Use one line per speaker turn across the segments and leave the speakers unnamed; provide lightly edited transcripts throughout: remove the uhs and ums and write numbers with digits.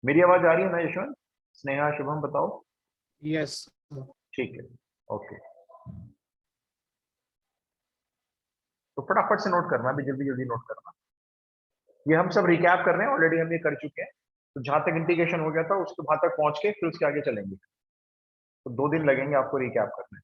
मेरी आवाज आ रही है ना यशवंत? स्नेहा, शुभम, बताओ।
यस।
ठीक है, ओके। तो फटाफट से नोट करना, अभी जल्दी जल्दी नोट करना। ये हम सब रिकैप कर रहे हैं, ऑलरेडी हम ये कर चुके हैं। तो जहां तक इंटीग्रेशन हो गया था उसके वहां तक पहुंच के फिर उसके आगे चलेंगे। तो 2 दिन लगेंगे आपको रिकैप करने।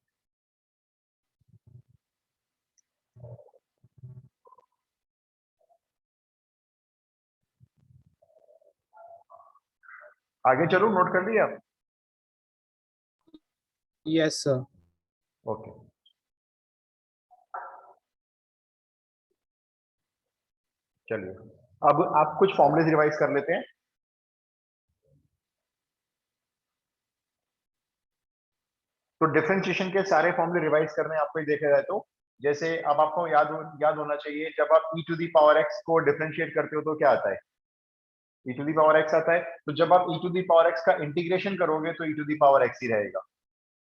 आगे चलो, नोट कर लिया आप?
Yes sir.
ओके। चलिए, अब आप कुछ फॉर्मुलेज रिवाइज कर लेते हैं। तो डिफरेंशिएशन के सारे फॉर्मूले रिवाइज करने हैं आपको, ही देखा जाए तो। जैसे अब आपको याद होना चाहिए, जब आप e to the power x को डिफरेंशिएट करते हो तो क्या आता है? e to the power x आता है। तो जब आप e to the power x का इंटीग्रेशन करोगे तो e to the power x ही रहेगा,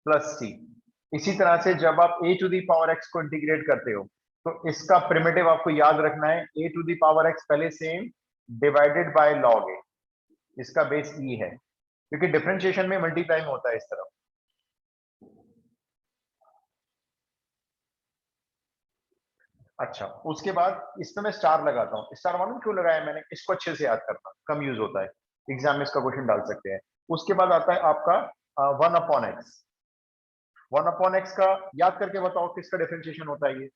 प्लस c। इसी तरह से जब आप a to the power x को इंटीग्रेट करते हो तो इसका प्रिमिटिव आपको याद रखना है, a to the power x पहले same divided by log a। इसका बेस e है, क्योंकि डिफरेंशिएशन में मल्टीप्लाइंग होता है इस तरफ। अच्छा, उसके बाद इसमें मैं स्टार लगाता हूँ। स्टार मालूम क्यों लगाया मैंने? इसको अच्छे से याद करना, कम यूज होता है, एग्जाम में इसका क्वेश्चन डाल सकते हैं। उसके बाद आता है आपका 1/x। 1/x का याद करके बताओ किसका डिफरेंशिएशन होता है? ये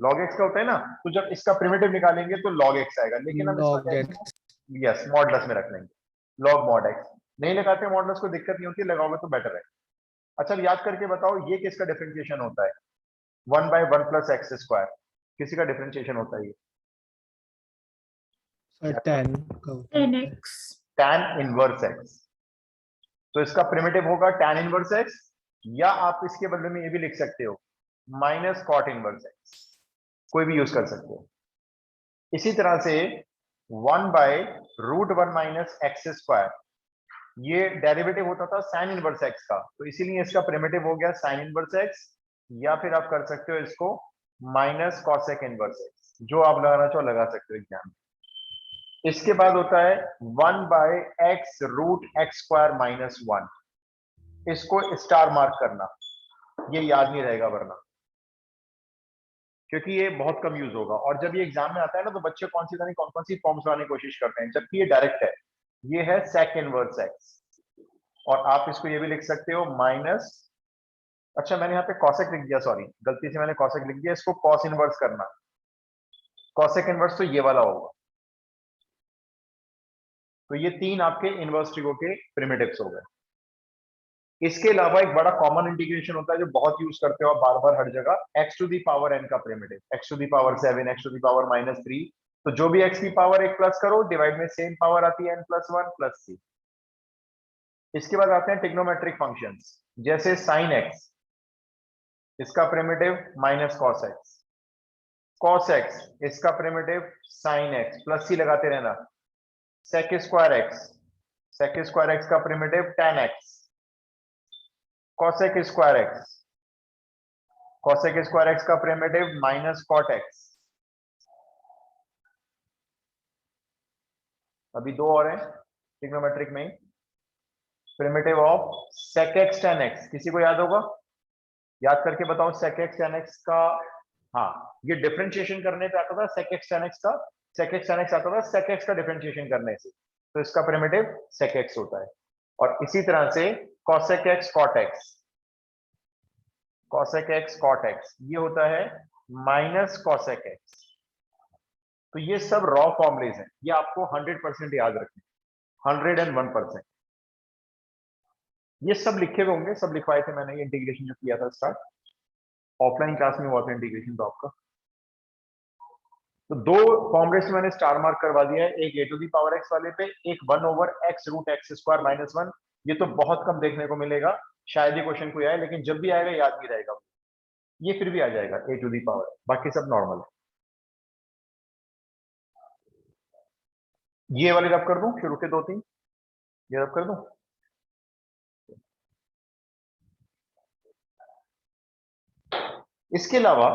log x का होता है ना। तो जब इसका प्रिमिटिव निकालेंगे तो log x आएगा, लेकिन हम इसको
लॉग एक्स।
यस मॉडुलस में रख लेंगे। log mod x नहीं लगाते मॉडुलस को, दिक्कत नहीं होती, लगाओगे तो बेटर है। अच्छा, अब याद करके बताओ ये किसका डिफरेंशिएशन होता है? 1/1 प्लस एक्स स्क्वायर किसी का डिफरेंशिएशन होता है? ये
sir 10
10x।
tan inverse x। तो इसका प्रिमिटिव होगा tan इनवर्स x, या आप इसके बदले में ये भी लिख सकते हो माइनस कॉट इनवर्स x, कोई भी यूज कर सकते हो। इसी तरह से 1/√1 माइनस एक्स स्क्वायर, ये डेरिवेटिव होता था साइन इनवर्स x का, तो इसीलिए इसका प्रिमिटिव हो गया साइन इनवर्स x, या फिर आप कर सकते हो इसको माइनस कॉसेक इनवर्स x, जो आप लगाना चाहो लगा सकते हो एग्जाम में। इसके बाद होता है 1/x√x² माइनस 1। इसको स्टार मार्क करना, ये याद नहीं रहेगा वरना, क्योंकि ये बहुत कम यूज होगा। और जब ये एग्जाम में आता है ना तो बच्चे कौन सी फॉर्म्स लाने की कोशिश करते हैं, जबकि ये डायरेक्ट है। ये है सेक इनवर्स x, और आप इसको ये भी लिख सकते हो माइनस, अच्छा मैंने यहाँ पे कॉसेक लिख दिया, सॉरी गलती से मैंने कॉसेक लिख दिया, इसको कॉस इनवर्स करना। कॉसेक इनवर्स तो ये वाला होगा। तो ये 3 आपके इनवर्स ट्रिगो के प्रिमिटिव्स हो गए। इसके अलावा एक बड़ा कॉमन इंटीग्रेशन होता है जो बहुत यूज करते हो आप बार बार हर जगह, x to the power n का primitive, x to the power 7, x to the power -3। तो जो भी x की पावर 1 प्लस करो, डिवाइड में सेम पावर आती है n+1 प्लस c। इसके बाद आते हैं ट्रिग्नोमेट्रिक फंक्शंस, जैसे साइन x, इसका primitive minus cos x। Cos x, इसका primitive sine x, plus c लगाते रहना। Sec square x, sec square x का primitive tan x। Cosec square x, cosec square x का प्रिमिटिव माइनस कॉट x। अभी 2 और हैं trigonometric में ही। Primitive of sec x tan x, किसी को याद होगा? याद करके बताओ सेक x tan x का। हाँ, ये डिफरेंशिएशन करने पे आता था सेक x tan x का, सेक x tan x आता था सेक x का डिफरेंशिएशन करने से, तो इसका प्रिमिटिव सेक x होता है। और इसी तरह से cosec x cot x, cosec x cot x ये होता है माइनस कॉसेक x। तो ये सब रॉ फॉर्मुलेज हैं, ये आपको 100% याद रखने, 101%। ये सब लिखे हुए होंगे, सब लिखवाए थे मैंने, ये इंटीग्रेशन जो किया था स्टार्ट ऑफलाइन क्लास में हुआ था इंटीग्रेशन तो आपका। तो 2 फॉर्मुलेस मैंने स्टार मार्क करवा दिया है, एक a to the power x वाले पे, एक 1/x√x² माइनस 1। ये तो बहुत कम देखने को मिलेगा, शायद ये क्वेश्चन कोई आए, लेकिन जब भी आएगा याद नहीं रहेगा। ये फिर भी आ जाएगा a टू दी पावर, बाकी सब नॉर्मल है। ये वाले रब कर दूं, शुरू के 2-3 ये रब कर दूं। इसके अलावा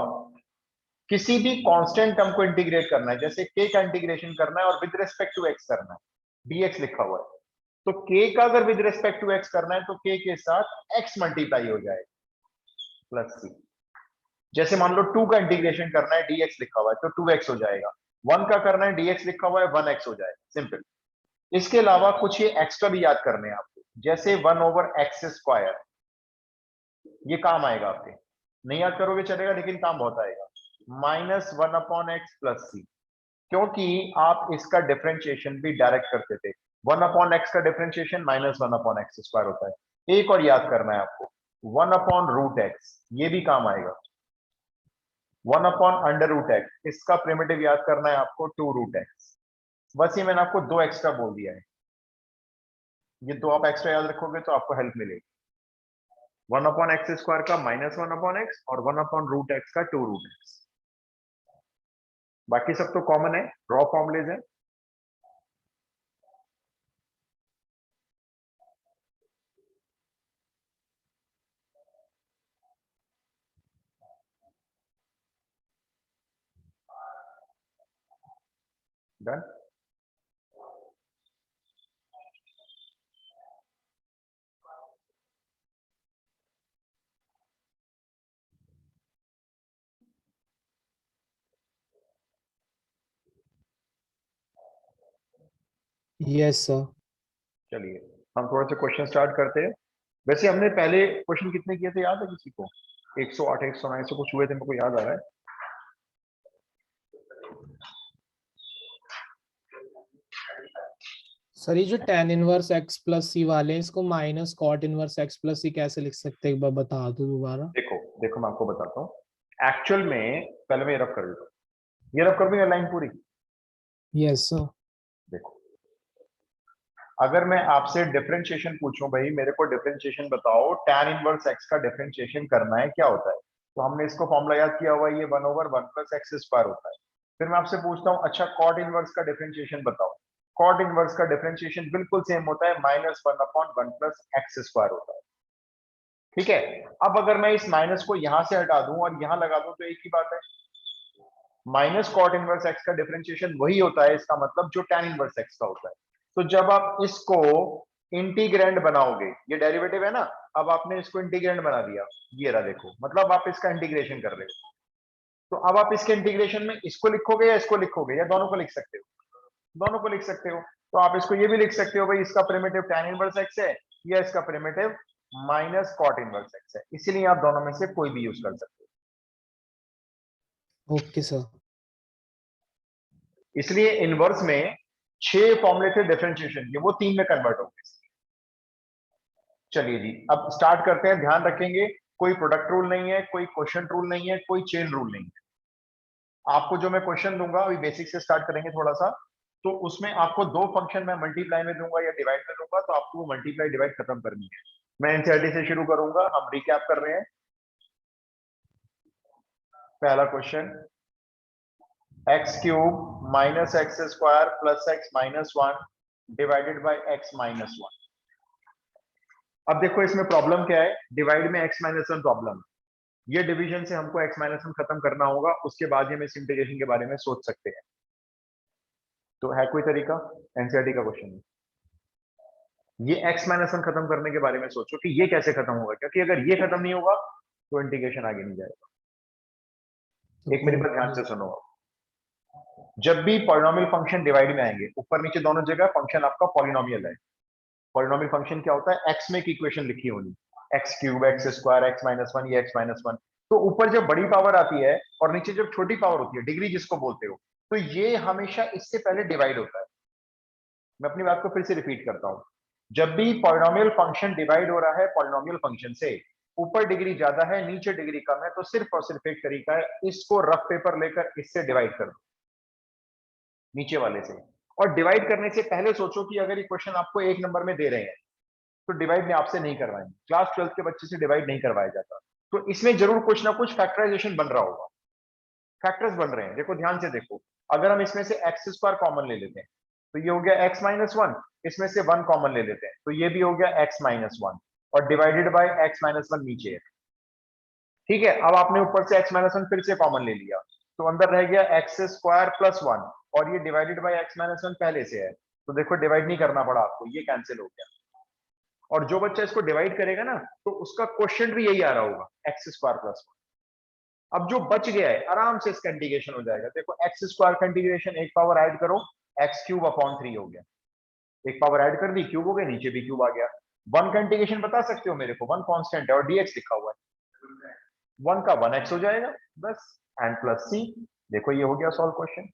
किसी भी कांस्टेंट टर्म को इंटीग्रेट करना है, जैसे k का इंटीग्रेशन करना है और विद रिस्पेक्ट टू x करना है, dx लिखा हुआ है, तो k का अगर विद रिस्पेक्ट टू x करना है तो k के साथ x मल्टीप्लाई हो जाएगा प्लस c। जैसे मान लो 2 का इंटीग्रेशन करना है dx लिखा हुआ है तो 2x हो जाएगा, 1 का करना है dx लिखा हुआ है 1x हो जाएगा, सिंपल। इसके अलावा कुछ ये एक्स्ट्रा भी याद करने हैं आपको, जैसे 1/x², ये काम आएगा आपके, नहीं याद करोगे चलेगा लेकिन काम बहुत आएगा। -1/x प्लस c, क्योंकि आप इसका डिफरेंशिएशन भी डायरेक्ट करते थे, 1/x का डिफरेंशिएशन -1/x² होता है। एक और याद करना है आपको, 1/√x, ये भी काम आएगा। 1/√x, इसका प्रिमिटिव याद करना है आपको 2√x। बस ये मैंने आपको 2 एक्स्ट्रा बोल दिया है, ये 2 आप एक्स्ट्रा याद रखोगे तो आपको हेल्प मिलेगी। 1/x² का -1/x और 1/√x का 2√x। बाकी सब तो कॉमन है, रॉ फॉर्मुलेज है। डन।
Yes, sir.
चलिए हम थोड़ा सा क्वेश्चन स्टार्ट करते हैं। वैसे हमने पहले क्वेश्चन कितने किए थे याद है किसी को? 108 109 से कुछ हुए थे, मेरे को याद आ रहा है।
सर ये जो tan inverse x plus C वाले हैं, इसको minus cot inverse x plus C कैसे लिख सकते हैं, एक बार बता दो दोबारा।
देखो देखो मैं आपको बताता हूँ। एक्चुअल में पहले मैं ये रब कर देता हूँ, ये रब कर दूंगा लाइन पूरी।
Yes sir.
देखो अगर मैं आपसे डिफरेंशिएशन पूछूं, भाई मेरे को डिफरेंशिएशन बताओ, tan इनवर्स x का डिफरेंशिएशन करना है, क्या होता है? तो हमने इसको फॉर्मूला याद किया हुआ है, ये 1/1 + x² होता है। फिर मैं आपसे पूछता हूँ, अच्छा कॉट इनवर्स का डिफरेंशिएशन बताओ। कॉट इनवर्स का डिफरेंशिएशन बिल्कुल सेम होता है, -1/1 + x² होता है। ठीक है, अब अगर मैं इस माइनस को यहां से हटा दूं और यहां लगा दूं तो एक ही बात है, माइनस कॉट इनवर्स x का डिफरेंशिएशन वही होता है, इसका मतलब जो tan इनवर्स x का होता है। तो जब आप इसको इंटीग्रैंड बनाओगे, ये डेरिवेटिव है ना, अब आपने इसको इंटीग्रैंड बना दिया, ये रहा देखो, मतलब आप इसका इंटीग्रेशन कर रहे हो। तो अब आप इसके इंटीग्रेशन में इसको लिखोगे या इसको लिखोगे, या दोनों को लिख सकते हो? दोनों को लिख सकते हो। तो आप इसको ये भी लिख सकते हो, भाई इसका प्रिमिटिव tan इनवर्स x है या इसका primitive minus cot inverse x है, इसीलिए आप दोनों में से कोई भी यूज कर सकते हो।
Okay sir.
इसलिए इनवर्स में 6 फॉर्मूले थे डिफरेंशिएशन के, वो 3 में कन्वर्ट हो गए। चलिए जी अब स्टार्ट करते हैं। ध्यान रखेंगे कोई प्रोडक्ट रूल नहीं है, कोई क्वेश्चन रूल नहीं है, कोई चेन रूल नहीं है। आपको जो मैं क्वेश्चन दूंगा, अभी बेसिक से स्टार्ट करेंगे थोड़ा सा, तो उसमें आपको 2 फंक्शन मैं मल्टीप्लाई में दूंगा या डिवाइड में दूंगा, तो आपको वो मल्टीप्लाई डिवाइड खत्म करनी है। मैं एनसीईआरटी से शुरू करूंगा, हम रिकैप कर रहे हैं। पहला question, x³ - x² + x - 1 divided by x - 1। अब देखो इसमें प्रॉब्लम क्या है, डिवाइड में x - 1 प्रॉब्लम है। ये डिवीजन से हमको x - 1 खत्म करना होगा, उसके बाद ही हम इस इंटीग्रेशन के बारे में सोच सकते हैं। तो है कोई तरीका? एनसीईआरटी का क्वेश्चन है ये, x - 1 खत्म करने के बारे में सोचो कि ये कैसे खत्म होगा, क्योंकि अगर ये खत्म नहीं होगा तो इंटीग्रेशन आगे नहीं जाएगा। एक मेरी बात ध्यान से सुनो, जब भी पॉलिनोमियल फंक्शन डिवाइड में आएंगे, ऊपर नीचे दोनों जगह फंक्शन आपका पॉलिनोमियल है। पॉलिनोमियल फंक्शन क्या होता है, x में एक इक्वेशन लिखी होनी, x³ x², x - 1 ये x - 1। तो ऊपर जब बड़ी पावर आती है और नीचे जब छोटी पावर होती है, डिग्री जिसको बोलते हो, तो ये हमेशा इससे पहले डिवाइड होता है। मैं अपनी बात को फिर से रिपीट करता हूं, जब भी पॉलिनोमियल फंक्शन डिवाइड हो रहा है पॉलिनोमियल फंक्शन से, ऊपर डिग्री ज्यादा है नीचे डिग्री कम है, तो सिर्फ और सिर्फ एक तरीका है, इसको रफ पेपर लेकर इससे डिवाइड कर दो, नीचे वाले से। और डिवाइड करने से पहले सोचो कि अगर ये क्वेश्चन आपको 1 नंबर में दे रहे हैं तो डिवाइड में आपसे नहीं करवाएंगे, क्लास 12 के बच्चे से डिवाइड नहीं करवाया जाता। तो इसमें जरूर कुछ ना कुछ फैक्टराइजेशन बन रहा होगा, फैक्टर्स बन रहे हैं। देखो ध्यान से देखो, अगर हम इसमें से x² कॉमन ले लेते हैं तो ये हो गया x - 1, इसमें से 1 कॉमन ले लेते हैं तो ये भी हो गया x - 1, और डिवाइडेड बाय x - 1 नीचे है। ठीक है, अब आपने ऊपर से x - 1 फिर से कॉमन ले लिया, तो अंदर रह गया x² + 1, और ये डिवाइडेड बाय x - 1 पहले से है, तो देखो डिवाइड नहीं करना पड़ा आपको, ये कैंसिल हो गया। और जो बच्चा इसको डिवाइड करेगा ना तो उसका क्वेश्चन भी यही आ रहा होगा, एक्स स्क्वायर प्लस 1। अब जो बच गया है आराम से इसका इंटीग्रेशन हो जाएगा। देखो एक्स स्क्वायर का इंटीग्रेशन, एक पावर ऐड करो, एक्स क्यूब अपॉन 3 हो गया। एक पावर ऐड कर दी, क्यूब हो गया, नीचे भी क्यूब आ गया। 1 का इंटीग्रेशन बता सकते हो मेरे को, 1 कांस्टेंट है और dx लिखा हुआ है, 1 का 1x हो जाएगा बस, एंड प्लस सी। देखो ये हो गया सॉल्व क्वेश्चन।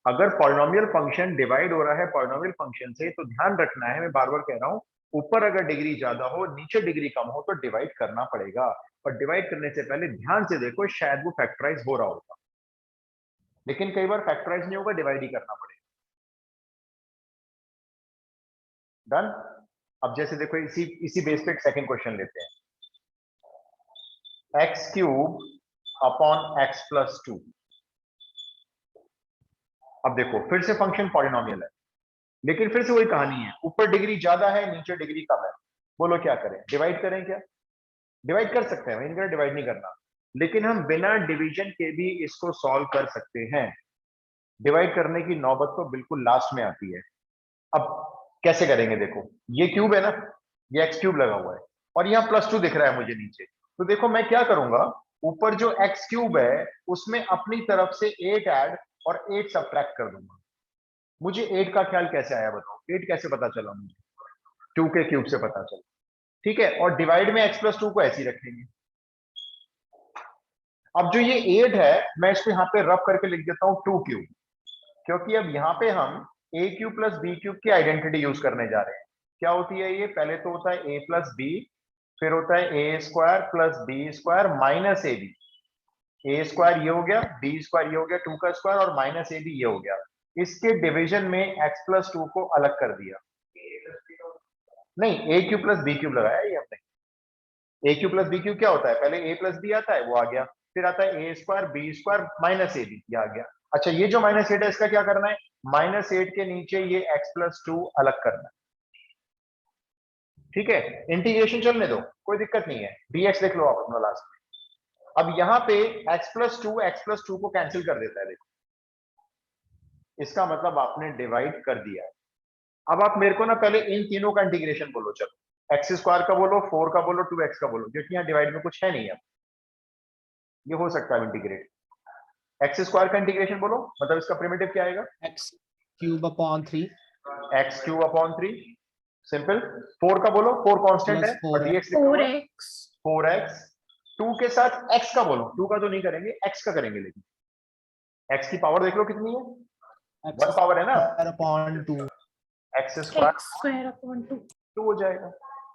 अगर पॉलिनोमियल फंक्शन डिवाइड हो रहा है पॉलिनोमियल फंक्शन से, तो ध्यान रखना है, मैं बार बार कह रहा हूं, ऊपर अगर डिग्री ज्यादा हो नीचे डिग्री कम हो तो डिवाइड करना पड़ेगा। और डिवाइड करने से पहले ध्यान से देखो, शायद वो फैक्टराइज हो रहा होगा, लेकिन कई बार फैक्टराइज नहीं होगा, डिवाइड ही करना पड़ेगा। डन। अब जैसे देखो इसी बेस पे एक सेकंड क्वेश्चन लेते हैं, x cube upon x plus 2। अब देखो फिर से फंक्शन पॉलिनोमियल है, लेकिन फिर से वही कहानी है, ऊपर डिग्री ज्यादा है नीचे डिग्री कम है। बोलो क्या करें, डिवाइड करें क्या? डिवाइड कर सकते हैं, इनका डिवाइड नहीं करना, लेकिन हम बिना डिवीजन के भी इसको सॉल्व कर सकते हैं। डिवाइड करने की नौबत तो बिल्कुल लास्ट में आती है। अब कैसे करेंगे, देखो ये क्यूब है ना, ये एक्स क्यूब लगा हुआ है और यहाँ प्लस 2 दिख रहा है मुझे नीचे। तो देखो मैं क्या करूंगा, ऊपर जो एक्स क्यूब है उसमें अपनी तरफ से 8 ऐड और 8 सब्ट्रैक्ट कर दूंगा। मुझे 8 का ख्याल कैसे आया बताओ, 8 कैसे पता चला मुझे? 2 के क्यूब से पता चला, ठीक है। और डिवाइड में x प्लस 2 को ऐसे ही रखेंगे। अब जो ये 8 है मैं इसको यहाँ पे रब करके लिख देता हूँ 2 क्यूब, क्योंकि अब यहाँ पे हम a cube plus B cube की आइडेंटिटी यूज करने जा रहे हैं। क्या होती है ये? पहले तो होता है a प्लस बी, फिर होता है A square plus B square minus A B. A square ये हो गया, बी स्क्वायर ये हो गया 2 का स्क्वायर, और माइनस ए बी ये हो गया। इसके डिवीजन में x प्लस 2 को अलग कर दिया। नहीं, ए क्यूब प्लस बी क्यूब लगाया ये हमने। ए क्यू प्लस बी क्यू क्या होता है? पहले ए प्लस बी आता है, वो आ गया, फिर आता है A square B square minus A B, ये आ गया। अच्छा ये जो माइनस 8 है इसका क्या करना है? माइनस 8 के नीचे ये एक्स प्लस 2 अलग करना है, ठीक है। इंटीग्रेशन चलने दो, कोई दिक्कत नहीं है, dx लिख लो आप अपना लास्ट में। अब यहाँ पे x प्लस 2 को कैंसिल कर देता है, देखो इसका मतलब आपने डिवाइड कर दिया है। अब आप मेरे को ना पहले इन तीनों का इंटीग्रेशन बोलो, चलो एक्स स्क्वायर का बोलो, 4 का बोलो, 2x का बोलो, क्योंकि यहाँ डिवाइड में कुछ है नहीं। अब ये हो सकता है इंटीग्रेट, एक्स स्क्वायर का इंटीग्रेशन बोलो, मतलब इसका प्रिमिटिव क्या आएगा?
X cube upon 3
x cube upon 3, simple. 4 का बोलो, 4 कांस्टेंट है
प्लस
और
4
dx लिखा हुआ है 4x। 2 के साथ x का बोलो, 2 का तो नहीं करेंगे, x का करेंगे, लेकिन x की पावर देख लो कितनी है,
एक्स
1 पावर है ना,
square upon 2
x square upon 2 हो जाएगा।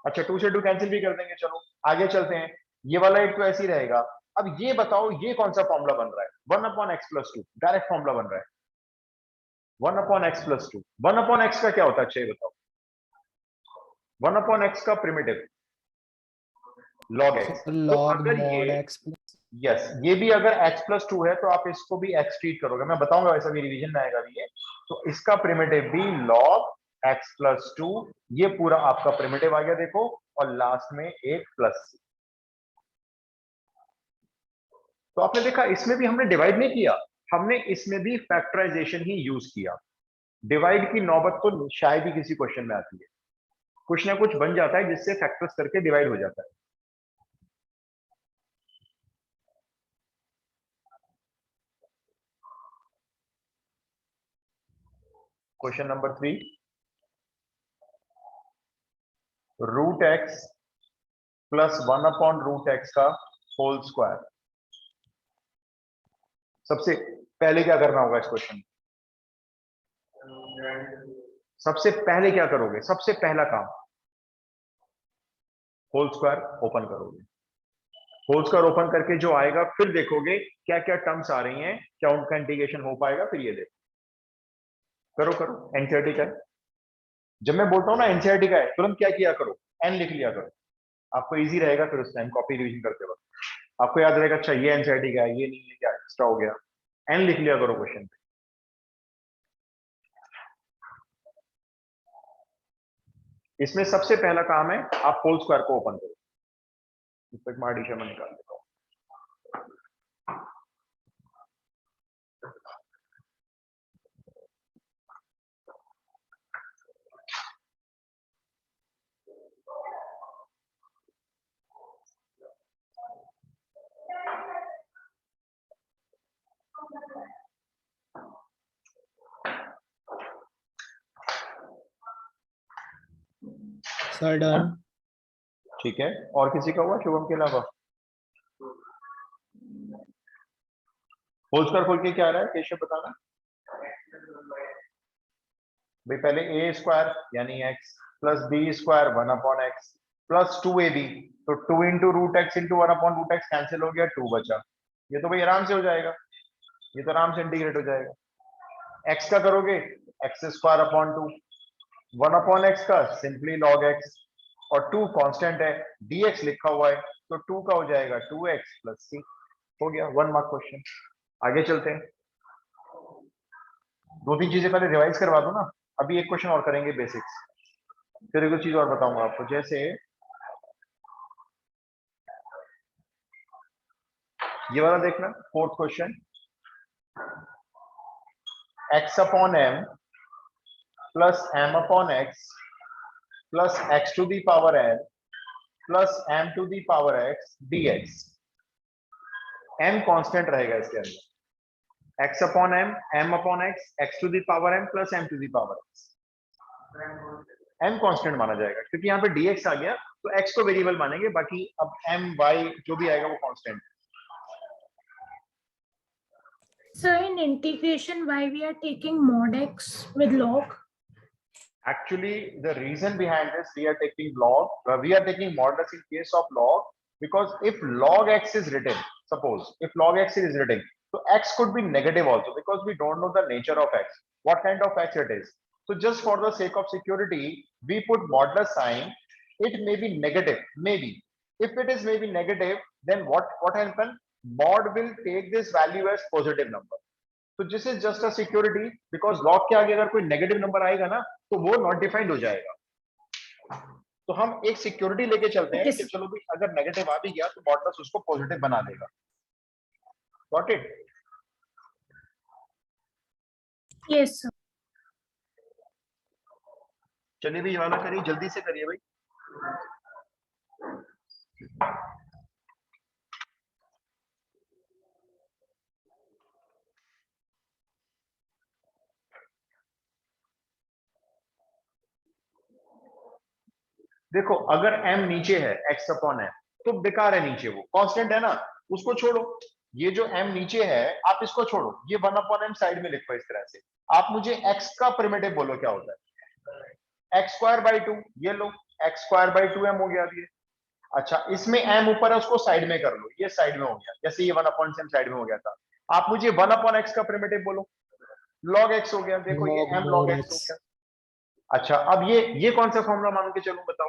अच्छा 2 से 2 कैंसिल भी कर देंगे, चलो आगे चलते हैं। ये वाला एक तो ऐसे ही रहेगा। अब ये बताओ ये कौन सा फॉर्मूला बन रहा है? 1 upon x plus 2 direct formula बन रहा है। 1 upon x plus 2, 1 upon x का क्या होता है? अच्छा ये बताओ, 1 अपॉन एक्स का प्रिमिटिव log x। तो
लॉग
अगर ये,
मॉड एक्स प्लस
यस, ये भी अगर x प्लस 2 है तो आप इसको भी x ट्रीट करोगे, मैं बताऊंगा, वैसा भी रिवीजन में आएगा भी ये। तो इसका प्रिमिटिव भी log x प्लस 2, ये पूरा आपका प्रिमिटिव आ गया देखो, और लास्ट में एक प्लस। तो आपने देखा इसमें भी हमने डिवाइड नहीं किया, हमने इसमें भी फैक्टराइजेशन ही यूज किया। डिवाइड की नौबत तो शायद ही किसी क्वेश्चन में आती है, कुछ ना कुछ बन जाता है जिससे फैक्टर्स करके डिवाइड हो जाता है। Question number 3, root x plus 1 upon root x का होल स्क्वायर। सबसे पहले क्या करना होगा इस क्वेश्चन में? सबसे पहले क्या करोगे? सबसे पहला काम, होल स्क्वायर ओपन करोगे। होल स्क्वायर ओपन करके जो आएगा फिर देखोगे क्या क्या टर्म्स आ रही हैं, क्या उनका इंटीग्रेशन हो पाएगा, फिर ये देखो। करो करो, एनसीईआरटी का है। जब मैं बोलता हूं ना एनसीईआरटी का है, तुरंत क्या किया करो, एन लिख लिया करो, आपको इजी रहेगा फिर उस टाइम कॉपी रिवीजन करते वक्त। आपको याद रहेगा अच्छा ये एनसीईआरटी का है, ये नहीं है, क्या एक्स्ट्रा हो गया, एन लिख लिया करो क्वेश्चन पे। इसमें सबसे पहला काम है आप होल स्क्वायर को ओपन करो। इस तक मार्डी शर्मा निकाल देता हूं।
Sir done.
ठीक है, और किसी का हुआ शुभम के अलावा? होल स्क्वायर खोल के क्या आ रहा है केशव, बताना भाई। पहले ए स्क्वायर यानी x plus B square 1/x plus 2ab, तो 2 into root x into 1/√x cancel हो गया, 2 बचा। ये तो भाई आराम से हो जाएगा, ये तो आराम से इंटीग्रेट हो जाएगा। x का करोगे एक्स स्क्वायर अपॉन 2, 1/x का सिंपली लॉग x, और 2 कांस्टेंट है, dx लिखा हुआ है, तो 2 का हो जाएगा 2x प्लस c। हो गया 1 मार्क क्वेश्चन। आगे चलते हैं, 2-3 चीजें पहले रिवाइज करवा दो ना, अभी एक क्वेश्चन और करेंगे बेसिक्स, फिर एक चीज और बताऊंगा आपको। जैसे ये वाला देखना, fourth question, x upon m plus m upon x plus x to the power n plus m to the power x dx। m constant रहेगा इसके अंदर, x upon m upon x to the power m plus m to the power x, m constant माना जाएगा क्योंकि यहाँ पे dx आ गया, तो x को वेरिएबल मानेंगे, बाकी अब m y जो भी आएगा वो constant.
So in integration, why we are taking mod x with log?
Actually, the reason behind this, we are taking modulus in case of log, because if log x is written, suppose if log x is written, so x could be negative also, because we don't know the nature of x, what kind of x it is. So just for the sake of security, we put modulus sign. It may be negative, maybe. If it is maybe negative, then what happens? Mod will take this value as positive number. तो this is just a security, because log के आगे अगर कोई negative number आएगा ना, तो वो not defined हो जाएगा। तो हम एक सिक्योरिटी लेके चलते हैं कि चलो भी अगर नेगेटिव आ भी गया तो मॉडुलस उसको पॉजिटिव बना देगा। Got it?
Yes, sir.
चलिए भी ये वाला करिए, जल्दी से करिए भाई। देखो अगर m नीचे है x अपॉन m, तो बेकार है नीचे, वो कांस्टेंट है ना, उसको छोड़ो। ये जो m नीचे है आप इसको छोड़ो, ये 1/m साइड में लिखो इस तरह से। आप मुझे x का प्रिमिटिव बोलो क्या होता है, x²/2, ये लो x²/2m हो गया अभी। अच्छा इसमें m ऊपर है, उसको साइड में कर लो, ये साइड में हो गया, जैसे ये 1/m साइड में हो गया था। आप मुझे 1/x का प्रिमिटिव बोलो, log x हो गया, देखो ये m log x हो गया। अच्छा अब ये कौन सा फॉर्मूला मान के चलूं बताओ,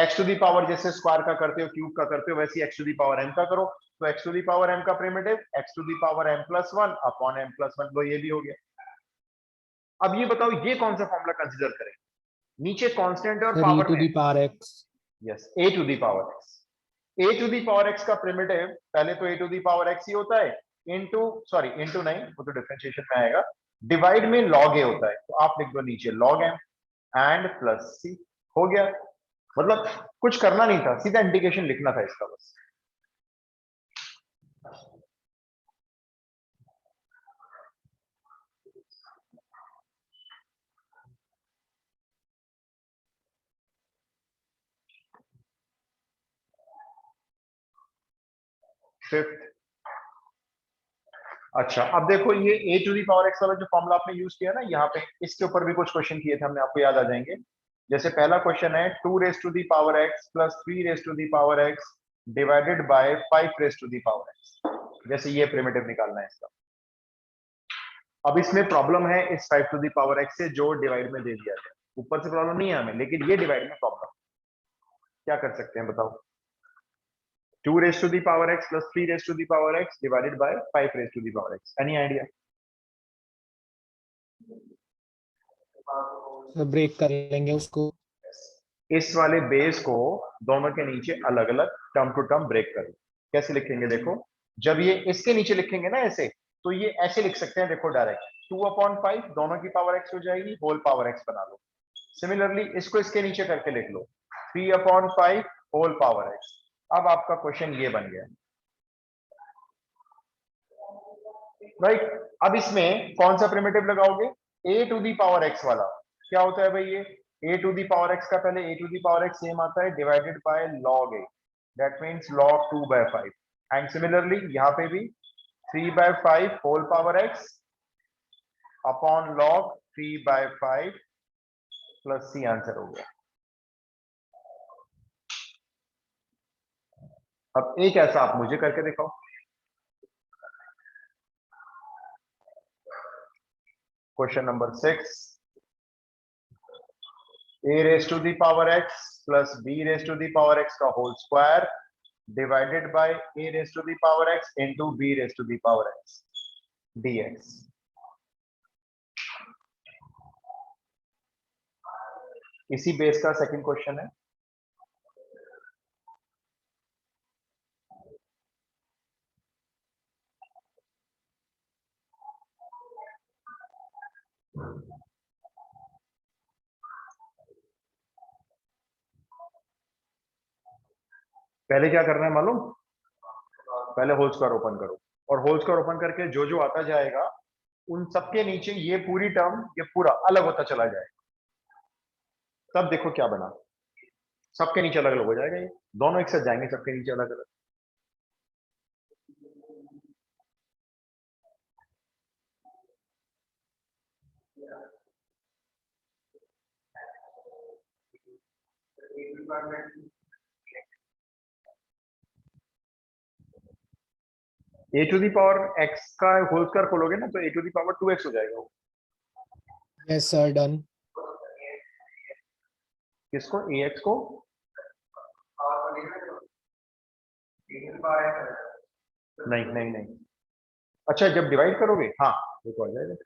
x टू दी पावर जैसे स्क्वायर का करते हो, क्यूब का करते हो, वैसे x to the power m का करो, तो x to the power m का primitive x to the power m+1 upon m+1, लो ये भी हो गया। अब ये बताओ ये कौन सा फॉर्मूला कंसीडर करें, नीचे कांस्टेंट और पावर में, yes a to the power x। a to the power x का प्रिमिटिव पहले तो a to the power x ही होता है, इनटू नहीं, वो तो डिफरेंशिएशन में आएगा, डिवाइड में log a होता है, तो आप लिख दो नीचे log m and plus c, हो गया। मतलब कुछ करना नहीं था, सीधा इंटीग्रेशन लिखना था इसका बस। फिफ्थ, अच्छा अब देखो ये a to the power x वाला जो फॉर्मूला आपने यूज किया ना यहाँ पे, इसके ऊपर भी कुछ क्वेश्चन किए थे हमने, आपको याद आ जाएंगे। जैसे पहला क्वेश्चन है 2 raise to the power x plus 3 raise to the power x divided by 5 raise to the power x, जैसे ये प्रिमिटिव निकालना है इसका। अब इसमें प्रॉब्लम है इस 5 टू दी पावर x से जो डिवाइड में दे दिया गया, ऊपर से प्रॉब्लम नहीं है हमें, लेकिन ये डिवाइड में प्रॉब्लम, क्या कर सकते हैं बताओ। 2 raised to the power x plus 3 raised to the power x divided by 5 raised to the power x. Any idea?
Break कर लेंगे उसको,
इस वाले बेस को दोनों के नीचे अलग अलग टर्म टू टर्म ब्रेक करो। कैसे लिखेंगे देखो, जब ये इसके नीचे लिखेंगे ना ऐसे, तो ये ऐसे लिख सकते हैं देखो डायरेक्ट, 2/5 दोनों की पावर x हो जाएगी, होल पावर x बना लो। सिमिलरली इसको इसके नीचे करके लिख लो, 3/5 होल पावर x। अब आपका क्वेश्चन ये बन गया, राइट। अब इसमें कौन सा प्रिमिटिव लगाओगे, a to the power x वाला, क्या होता है भाई ये A to the power x का पहले A to the power X same आता है divided by log A, that means log 2/5, and similarly यहाँ पे भी 3/5 whole power X upon log 3/5 plus C answer हो गया। अब एक ऐसा आप मुझे करके दिखाओ। Question number 6, a raised to the power x plus b raised to the power x का whole square divided by a raised to the power x into b raised to the power x dx। इसी base का second question है। पहले क्या करना है मालूम, पहले होल स्क्वायर ओपन करो और होल स्क्वायर ओपन करके जो जो आता जाएगा उन सबके नीचे ये पूरी टर्म ये पूरा अलग होता चला जाएगा। तब देखो क्या बना, सबके नीचे अलग अलग हो जाएगा, ये दोनों एक साथ जाएंगे सबके नीचे अलग अलग। ए टू दी पावर एक्स का होल स्क्वायर खोलोगे ना तो a to the power 2x हो जाएगा वो।
Yes sir, done.
किसको, ax को? नहीं नहीं नहीं, अच्छा जब डिवाइड करोगे हाँ देखो आ जाएगा।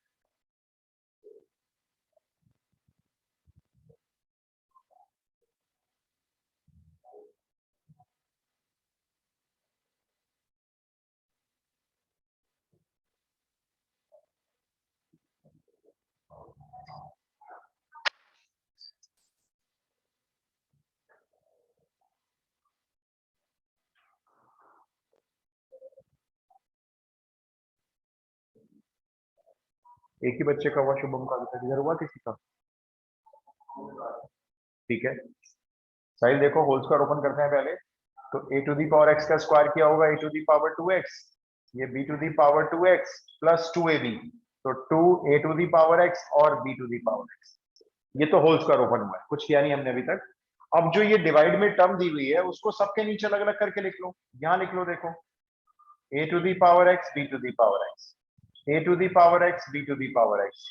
एक ही बच्चे का हुआ शुभम का, अभी तक इधर हुआ किसी का? ठीक है साहिल, देखो होल स्क्वायर ओपन करते हैं पहले। तो a to the power x का स्क्वायर क्या होगा, a to the power 2x, ये b to the power 2x plus 2ab, तो 2 a to the power x और b to the power x। ये तो होल स्क्वायर ओपन हुआ है, कुछ किया नहीं हमने अभी तक। अब जो ये डिवाइड में टर्म दी हुई है उसको सबके नीचे अलग अलग करके लिख लो। यहां लिख लो, देखो a to the power x b to the power x, a to the power x b to the power x,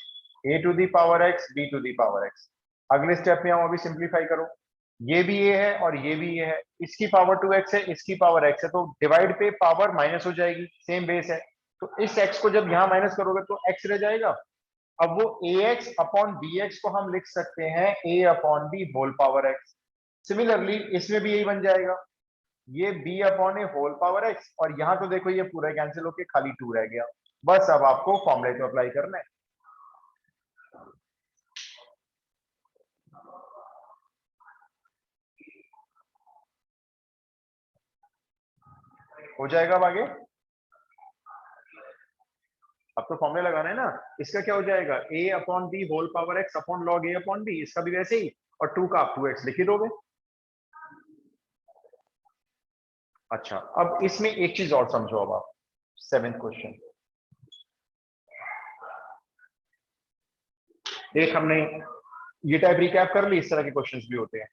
a to the power x b to the power x। अगले स्टेप में आओ, अभी simplify करो, ये भी ये है और ये भी ये है, इसकी पावर 2x है, इसकी पावर x है, तो डिवाइड पे पावर माइनस हो जाएगी, सेम बेस है, तो इस x को जब यहां माइनस करोगे तो x रह जाएगा। अब वो ax अपॉन bx को हम लिख सकते हैं a upon b whole power x। Similarly इसमें भी यही बन जाएगा, ये b upon a whole power x, और यहां तो देखो ये पूरा कैंसिल होके खाली 2 रह गया। बस अब आपको फॉर्मूले को अप्लाई करना है। हो जाएगा अब आगे, अब तो फॉर्मूले लगाना है ना। इसका क्या हो जाएगा, a upon b whole power x upon log a upon b, इसका भी वैसे ही, और 2 का आप 2x लिख ही दोगे। अच्छा अब इसमें एक चीज और समझो, अब आप 7th क्वेश्चन, एक हमने ये टाइप रिकैप कर ली, इस तरह के क्वेश्चंस भी होते हैं।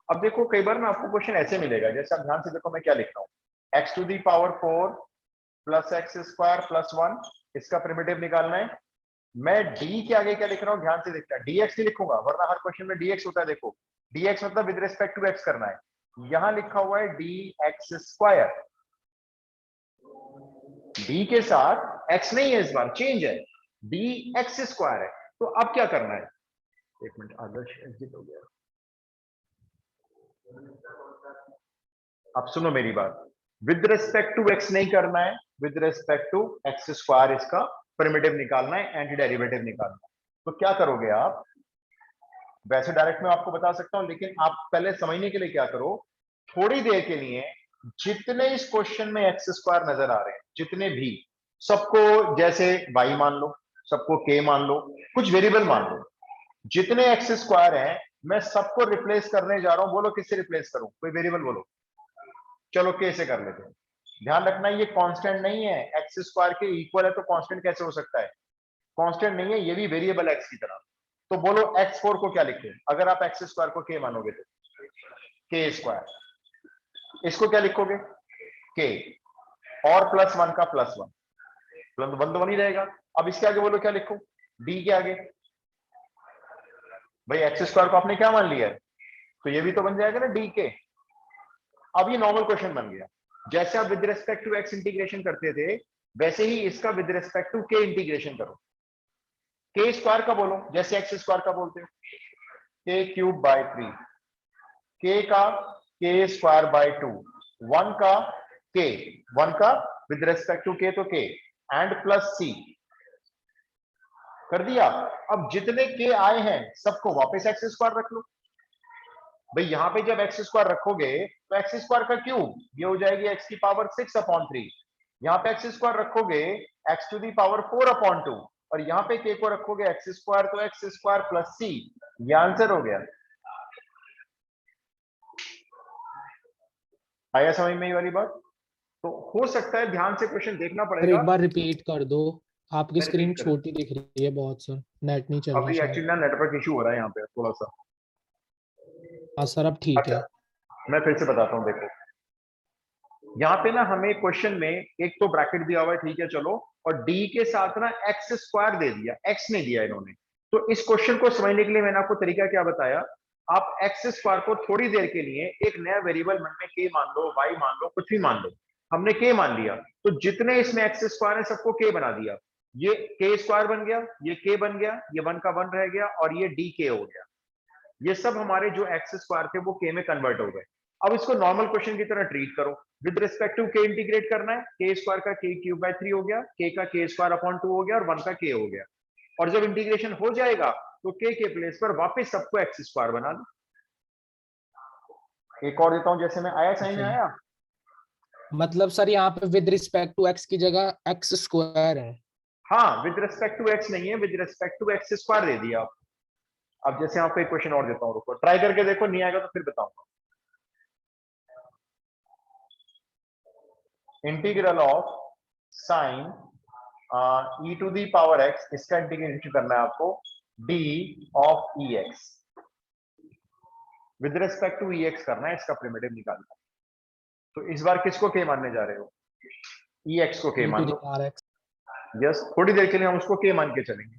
अब देखो कई बार ना आपको क्वेश्चन ऐसे मिलेगा, जैसे आप ध्यान से देखो मैं क्या लिख रहा हूं, x to the power 4 plus x square plus 1, इसका प्रिमिटिव निकालना है। मैं d के आगे क्या लिख रहा हूं, ध्यान से देखना, dx नहीं लिखूंगा वरना हर क्वेश्चन में dx होता है। देखो dx मतलब विद रिस्पेक्ट टू x करना है, यहां लिखा हुआ है dx स्क्वायर, d के साथ x नहीं है, इस बार चेंज है, dx स्क्वायर है। तो अब क्या करना है, एक मिनट, आदर्श एग्जिट हो गया। अब सुनो मेरी बात, विद रिस्पेक्ट टू x नहीं करना है, with respect to x square इसका प्रिमिटिव निकालना है, एंटी डेरिवेटिव निकालना है। तो क्या करोगे आप, वैसे डायरेक्ट मैं आपको बता सकता हूं, लेकिन आप पहले समझने के लिए क्या करो, थोड़ी देर के लिए जितने इस क्वेश्चन में एक्स स्क्वायर नजर आ रहे हैं, जितने भी, सबको जैसे y मान लो, सबको k मान लो, कुछ वेरिएबल मान लो, जितने एक्स स्क्वायर हैं मैं सबको रिप्लेस करने जा रहा हूं, बोलो किससे रिप्लेस करूं, कोई वेरिएबल बोलो। चलो के से कर लेते हैं। ध्यान रखना ये कांस्टेंट नहीं है, एक्स स्क्वायर के इक्वल है तो कांस्टेंट कैसे हो सकता है, कांस्टेंट नहीं है, ये भी वेरिएबल एक्स की तरह। तो बोलो x4 को क्या लिखूं, अगर आप एक्स स्क्वायर को के मानोगे तो के स्क्वायर, इसको क्या लिखोगे के और +1 का +1, वन तो वन ही रहेगा। अब इसके आगे बोलो क्या लिखूं, डी के आगे, भाई एक्स स्क्वायर को आपने क्या मान लिया है, तो ये भी तो बन जाएगा ना डी के। अब ये नॉर्मल क्वेश्चन बन गया, जैसे आप with respect to x integration करते थे वैसे ही इसका with respect to k integration करो। के स्क्वायर का बोलो जैसे एक्स स्क्वायर का बोलते हो, के क्यूब बाय 3, के का के स्क्वायर बाय 2, 1 का के, 1 का विद रिस्पेक्ट टू के तो के एंड प्लस सी कर दिया। अब जितने के आए हैं सबको वापस एक्स स्क्वायर रख लो। भाई यहां पे जब एक्स स्क्वायर रखोगे तो एक्स स्क्वायर का क्यूब ये हो जाएगी एक्स की पावर 6/3, यहाँ पे एक्स स्क्वायर रखोगे एक्स टू दी पावर 4/2, और यहाँ पे के को रखोगे एक्स स्क्वायर तो एक्स स्क्वायर प्लस सी, ये आंसर हो गया। आया समझ में ये वाली बात। तो हो सकता है ध्यान से क्वेश्चन देखना
सर
पड़ेगा।
एक बार रिपीट कर दो, आपकी
मैं
स्क्रीन
repeat कर-
छोटी दिख रही है बहुत सर, नेट नहीं चल रहा
अभी
शायद।
एक्चुअली ना नेटवर्क इशू हो रहा है यहाँ पे थोड़ा सा।
हाँ सर अब ठीक
अच्छा
है।
मैं फिर से बताता हूँ, देखो यहाँ पे ना हमें क्वेश्चन में एक तो ब्रैकेट दिया हुआ है, ठीक है चलो, और डी के साथ ना एक्स स्क्वायर दे दिया, एक्स नहीं दिया इन्होंने। तो इस क्वेश्चन को समझने के लिए मैंने आपको तरीका क्या बताया, आप एक्स स्क्वायर को थोड़ी देर के लिए एक नया वेरिएबल मन में के मान लो, वाई मान लो, कुछ भी मान लो। हमने के मान लिया तो जितने इसमें एक्स स्क्वायर है सबको के बना दिया, ये के स्क्वायर बन गया, ये के बन गया, ये 1 का 1 रह गया और ये डी के हो गया। ये सब हमारे जो एक्स स्क्वायर थे वो के में कन्वर्ट हो गए। अब इसको नॉर्मल क्वेश्चन की तरह ट्रीट करो, विद रिस्पेक्ट टू के इंटीग्रेट करना है, के स्क्वायर का के क्यूब बाय 3 हो गया, के का के स्क्वायर अपॉन 2 हो गया और 1 का के हो गया। और जब इंटीग्रेशन हो जाएगा तो के प्लेस पर वापस सबको एक्स स्क्वायर बना लो। एक और देता हूं, जैसे मैं आया साइन में आया,
मतलब सर यहाँ पे विद रिस्पेक्ट टू एक्स की जगह एक्स स्क्वायर है।
हाँ विद रिस्पेक्ट टू एक्स नहीं है, with respect to x square दे दिया। अब जैसे आपको एक क्वेश्चन और देता हूं, रुको ट्राई करके देखो, नहीं आएगा तो फिर बताऊंगा। Integral of sine e to the power x, इसका इंटीग्रेशन करना है आपको d of ex, with respect to ex करना है, इसका प्रिमिटिव निकालना है। तो इस बार किसको k मानने जा रहे हो, ex को k
e
मान
to the
low.
power x।
Yes थोड़ी देर के लिए हम उसको k मान के चलेंगे।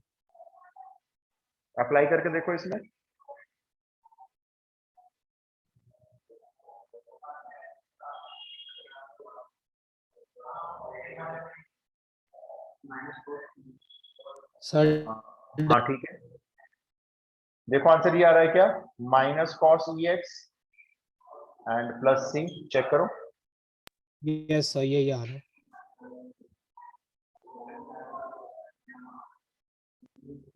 अप्लाई करके देखो इसमें,
सर
हाँ ठीक है, देखो आंसर ये आ रहा है क्या, minus cos ex and plus c, check करो।
यस सर यही आ रहा है।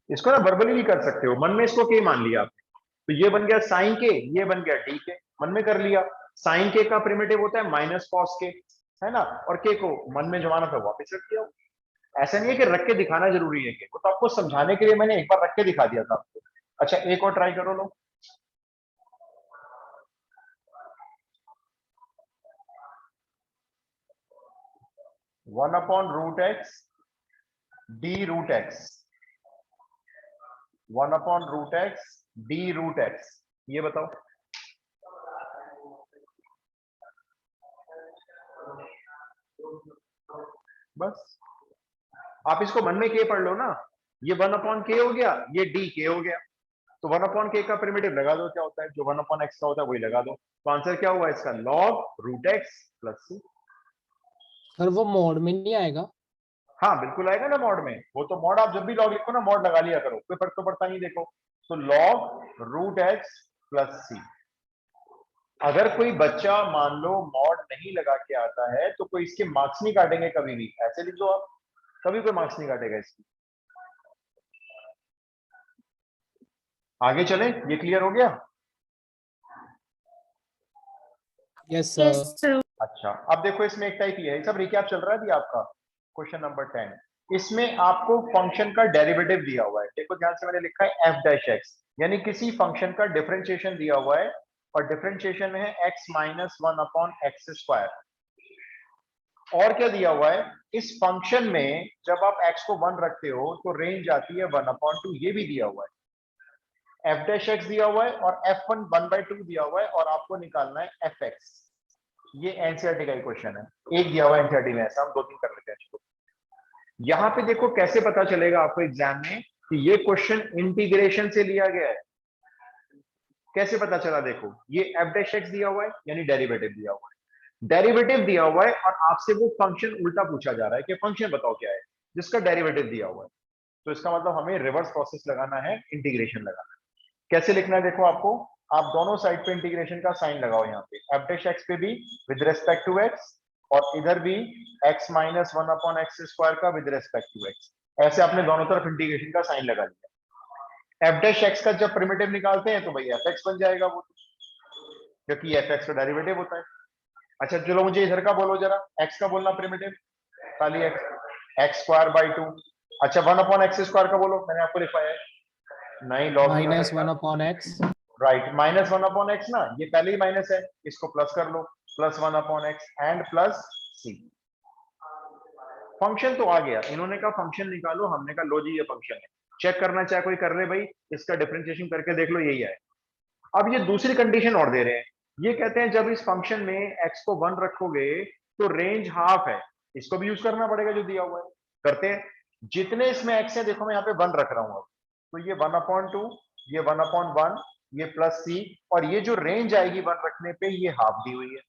इसको ना वर्बली भी कर सकते हो, मन में इसको के मान लिया आपने, तो ये बन गया साइन के, ये बन गया डी के, मन में कर लिया। साइन के का प्रिमिटिव होता है माइनस कॉस के, है ना, और के को मन में जमाना था वापस रख दिया। ऐसा नहीं है कि रख के दिखाना जरूरी है, वो तो आपको समझाने के लिए मैंने एक बार रख के दिखा दिया था आपको। अच्छा एक और ट्राई करो लो, one upon root X D root X, 1 upon root X D root X, ये बताओ। बस आप इसको मन में के पढ़ लो ना, ये 1 अपॉन के हो गया, ये डी के हो गया, तो 1 अपॉन के का प्रिमिटिव लगा दो, क्या होता है जो 1 अपॉन एक्स का होता है वही लगा दो। तो आंसर क्या हुआ इसका, लॉग रूट एक्स प्लस सी।
सर वो मोड में नहीं आएगा।
हाँ बिल्कुल आएगा ना मॉड में, वो तो मॉड आप जब भी लॉग लिखो ना मॉड लगा लिया करो, कोई फर्क तो पड़ता नहीं। देखो तो लॉग रूट एक्स प्लस सी, अगर कोई बच्चा मान लो मॉड नहीं लगा के आता है तो कोई इसके मार्क्स नहीं काटेंगे कभी भी, ऐसे लिख दो आप, कभी कोई मार्क्स नहीं काटेगा इसकी। आगे चले, ये क्लियर हो गया।
Yes
Yes,
sir.
sir.
अच्छा अब देखो इसमें एक टाइप ये है, सब रिकैप चल रहा है अभी आपका, क्वेश्चन नंबर 10। इसमें आपको फंक्शन का डेरिवेटिव दिया हुआ है, देखो ध्यान से मैंने लिखा है एफ डैश एक्स, यानी किसी फंक्शन का डिफरेंशिएशन दिया हुआ है और डिफरेंशिएशन है x minus one upon x square. और क्या दिया हुआ है इस फंक्शन में, जब आप x को 1 रखते हो तो रेंज आती है 1/2, ये भी दिया हुआ है। f डैश x दिया हुआ है और f1 1/2 दिया हुआ है और आपको निकालना है fx। ये एनसीईआरटी का क्वेश्चन है, एक दिया हुआ है एनसीईआरटी में, ऐसा हम 2-3 कर लेते हैं इसको। यहां पे देखो कैसे पता चलेगा आपको एग्जाम में कि ये क्वेश्चन इंटीग्रेशन से लिया गया है। कैसे पता चला, देखो ये f डैश x दिया हुआ है यानी डेरिवेटिव दिया हुआ है, डेरिवेटिव दिया हुआ है और आपसे वो फंक्शन उल्टा पूछा जा रहा है कि फंक्शन बताओ क्या है जिसका डेरिवेटिव दिया हुआ है। तो इसका मतलब हमें रिवर्स प्रोसेस लगाना है, इंटीग्रेशन लगाना है। कैसे लिखना है, देखो आपको, आप दोनों साइड पे इंटीग्रेशन का साइन लगाओ, यहाँ पे एफ डैश एक्स पे भी विद रेस्पेक्ट टू एक्स और इधर भी x minus one upon x square का विद रेस्पेक्ट टू एक्स। ऐसे आपने दोनों तरफ इंटीग्रेशन का साइन लगा लिया। एफ डैश एक्स का जब प्रिमिटिव निकालते हैं तो भाई एफ एक्स बन जाएगा वो, क्योंकि एफ एक्स का डेरिवेटिव होता है। अच्छा चलो मुझे इधर का बोलो जरा, x का बोलना प्रिमिटिव, खाली एक्स स्क्वायर बाई 2। अच्छा 1/x² का बोलो, मैंने आपको लिखवाया है, नहीं लॉग नहीं हो
माइनस
सकता,
1/x।
राइट, -1/x ना, ये पहले ही माइनस है, इसको प्लस कर लो, +1/x and plus c। Function तो आ गया, इन्होंने कहा फंक्शन निकालो, हमने कहा लो जी ये फंक्शन है, चेक करना चाहे कोई कर ले भाई, इसका डिफरेंशिएशन करके देख लो यही है। अब ये दूसरी कंडीशन और दे रहे हैं, ये कहते हैं जब इस फंक्शन में x को 1 रखोगे तो रेंज हाफ है, इसको भी यूज करना पड़ेगा जो दिया हुआ है, करते हैं। जितने इसमें x है, देखो मैं यहाँ पे 1 रख रहा हूँ, अब तो ये 1/2, ये 1/1, ये प्लस c, और ये जो रेंज आएगी 1 रखने पे ये हाफ दी हुई है,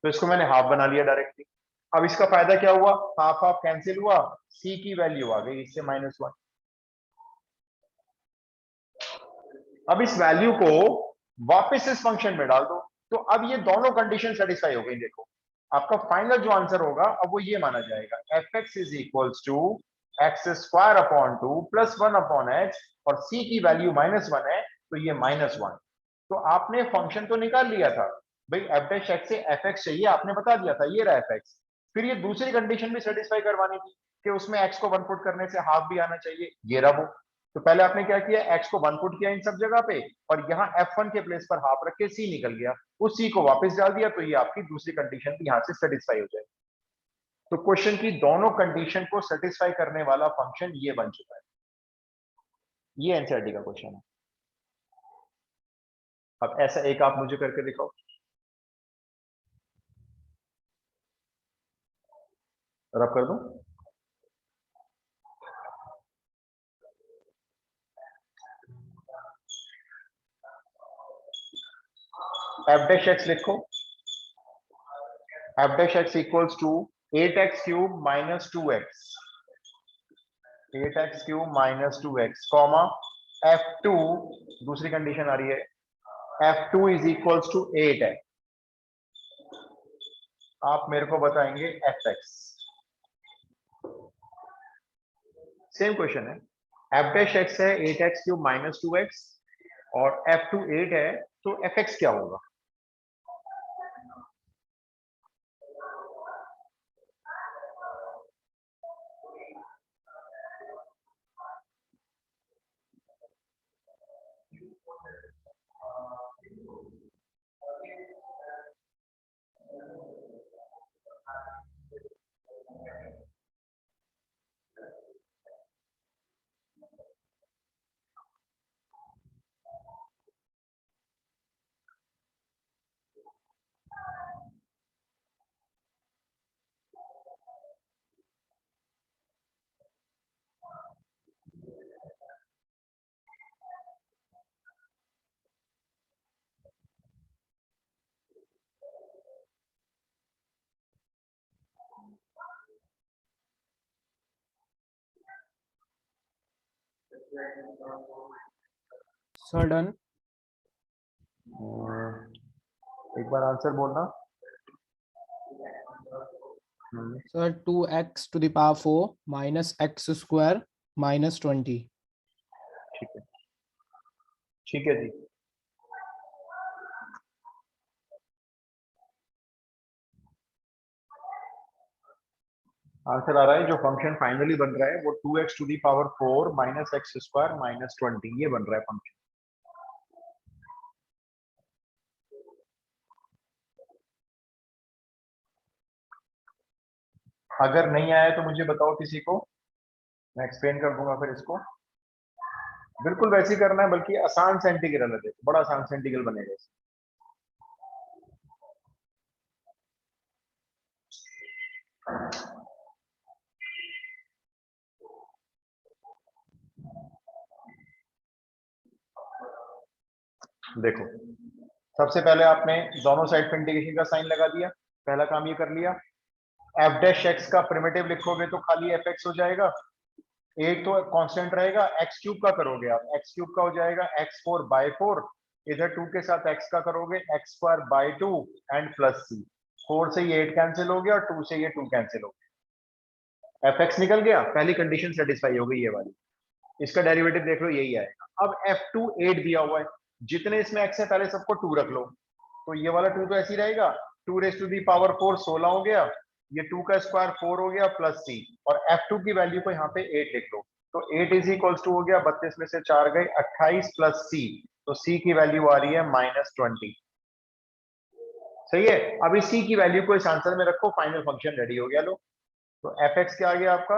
तो इसको मैंने हाफ बना लिया डायरेक्टली। अब इसका फायदा क्या हुआ, हाफ हाफ कैंसिल हुआ, c की वैल्यू आ गई इससे -1। अब इस वैल्यू को वापस इस फंक्शन में डाल दो, तो अब ये दोनों कंडीशन सेटिस्फाई हो गई। देखो आपका फाइनल जो आंसर होगा अब वो ये माना जाएगा, f x is equals to x² upon 2 plus 1/x, और c की वैल्यू -1 है तो ये -1। तो आपने फंक्शन तो निकाल लिया था भाई, एफ डैश एक्स से एफ एक्स चाहिए, आपने बता दिया था ये रहा एफ एक्स। फिर ये दूसरी कंडीशन भी सेटिस्फाई करवानी थी कि उसमें x को 1 पुट करने से हाफ भी आना चाहिए, ये रहा वो। तो पहले आपने क्या किया, x को 1 पुट किया इन सब जगह पे, और यहाँ f1 के प्लेस पर हाफ रख के c निकल गया, उस c को वापस डाल दिया, तो ये आपकी दूसरी कंडीशन भी यहाँ से सेटिस्फाई हो जाएगी। तो क्वेश्चन की दोनों कंडीशन को सेटिस्फाई करने वाला फंक्शन ये बन चुका है। ये एनसीईआरटी का क्वेश्चन है। अब ऐसा एक आप मुझे करके दिखाओ, रब कर दूं, एफ डैश एक्स लिखो, f dash x equals to 8x³ minus 2x, 8x³ minus 2x, comma f2, दूसरी कंडीशन आ रही है f2 इज इक्वल्स टू 8 है, आप मेरे को बताएंगे fx। सेम क्वेश्चन है, f डैश x है 8x³ माइनस 2x और f2 8 है, तो fx क्या होगा।
Sir done.
एक बार आंसर बोलना।
Sir 2x⁴ minus x² minus 20।
ठीक है, ठीक है जी। आंसर आ रहा है, जो फंक्शन फाइनली बन रहा है वो 2x to the power 4 minus x square minus 20, ये बन रहा है फंक्शन। अगर नहीं आया तो मुझे बताओ किसी को, मैं एक्सप्लेन कर दूंगा फिर इसको। बिल्कुल वैसे ही करना है, बल्कि आसान सा इंटीग्रल है, देखो बड़ा आसान सा इंटीग्रल बनेगा इससे। देखो सबसे पहले आपने दोनों साइड पे इंटीग्रेशन का साइन लगा दिया, पहला काम ये कर लिया। एफ डैश एक्स का प्रिमिटिव लिखोगे तो खाली एफ एक्स हो जाएगा, एक तो कांस्टेंट रहेगा, एक्स क्यूब का करोगे आप, एक्स क्यूब का हो जाएगा एक्स 4 बाय 4, इधर 2 के साथ एक्स का करोगे X square by 2 and plus C. 4 से ये 8 कैंसिल हो गया और 2 से ये 2 कैंसिल हो गया, एफ एक्स निकल गया, पहली कंडीशन सेटिस्फाई हो गई ये वाली। इसका डेरिवेटिव देख लो यही आएगा। अब f2 8 दिया हुआ है, जितने इसमें x है पहले सबको 2 रख लो, तो ये वाला 2 तो ऐसे ही रहेगा, 2 रेज टू दी पावर 4 16 हो गया, ये 2 का स्क्वायर 4 हो गया प्लस c, और f2 की वैल्यू को यहाँ पे 8 लिख लो, तो 8 इज इक्वल्स टू हो गया 32 में से 4 गए 28 प्लस c, तो c की वैल्यू आ रही है -20। सही है, अब इस c की वैल्यू को इस आंसर में रखो, फाइनल फंक्शन रेडी हो गया। लो तो fx क्या आ गया आपका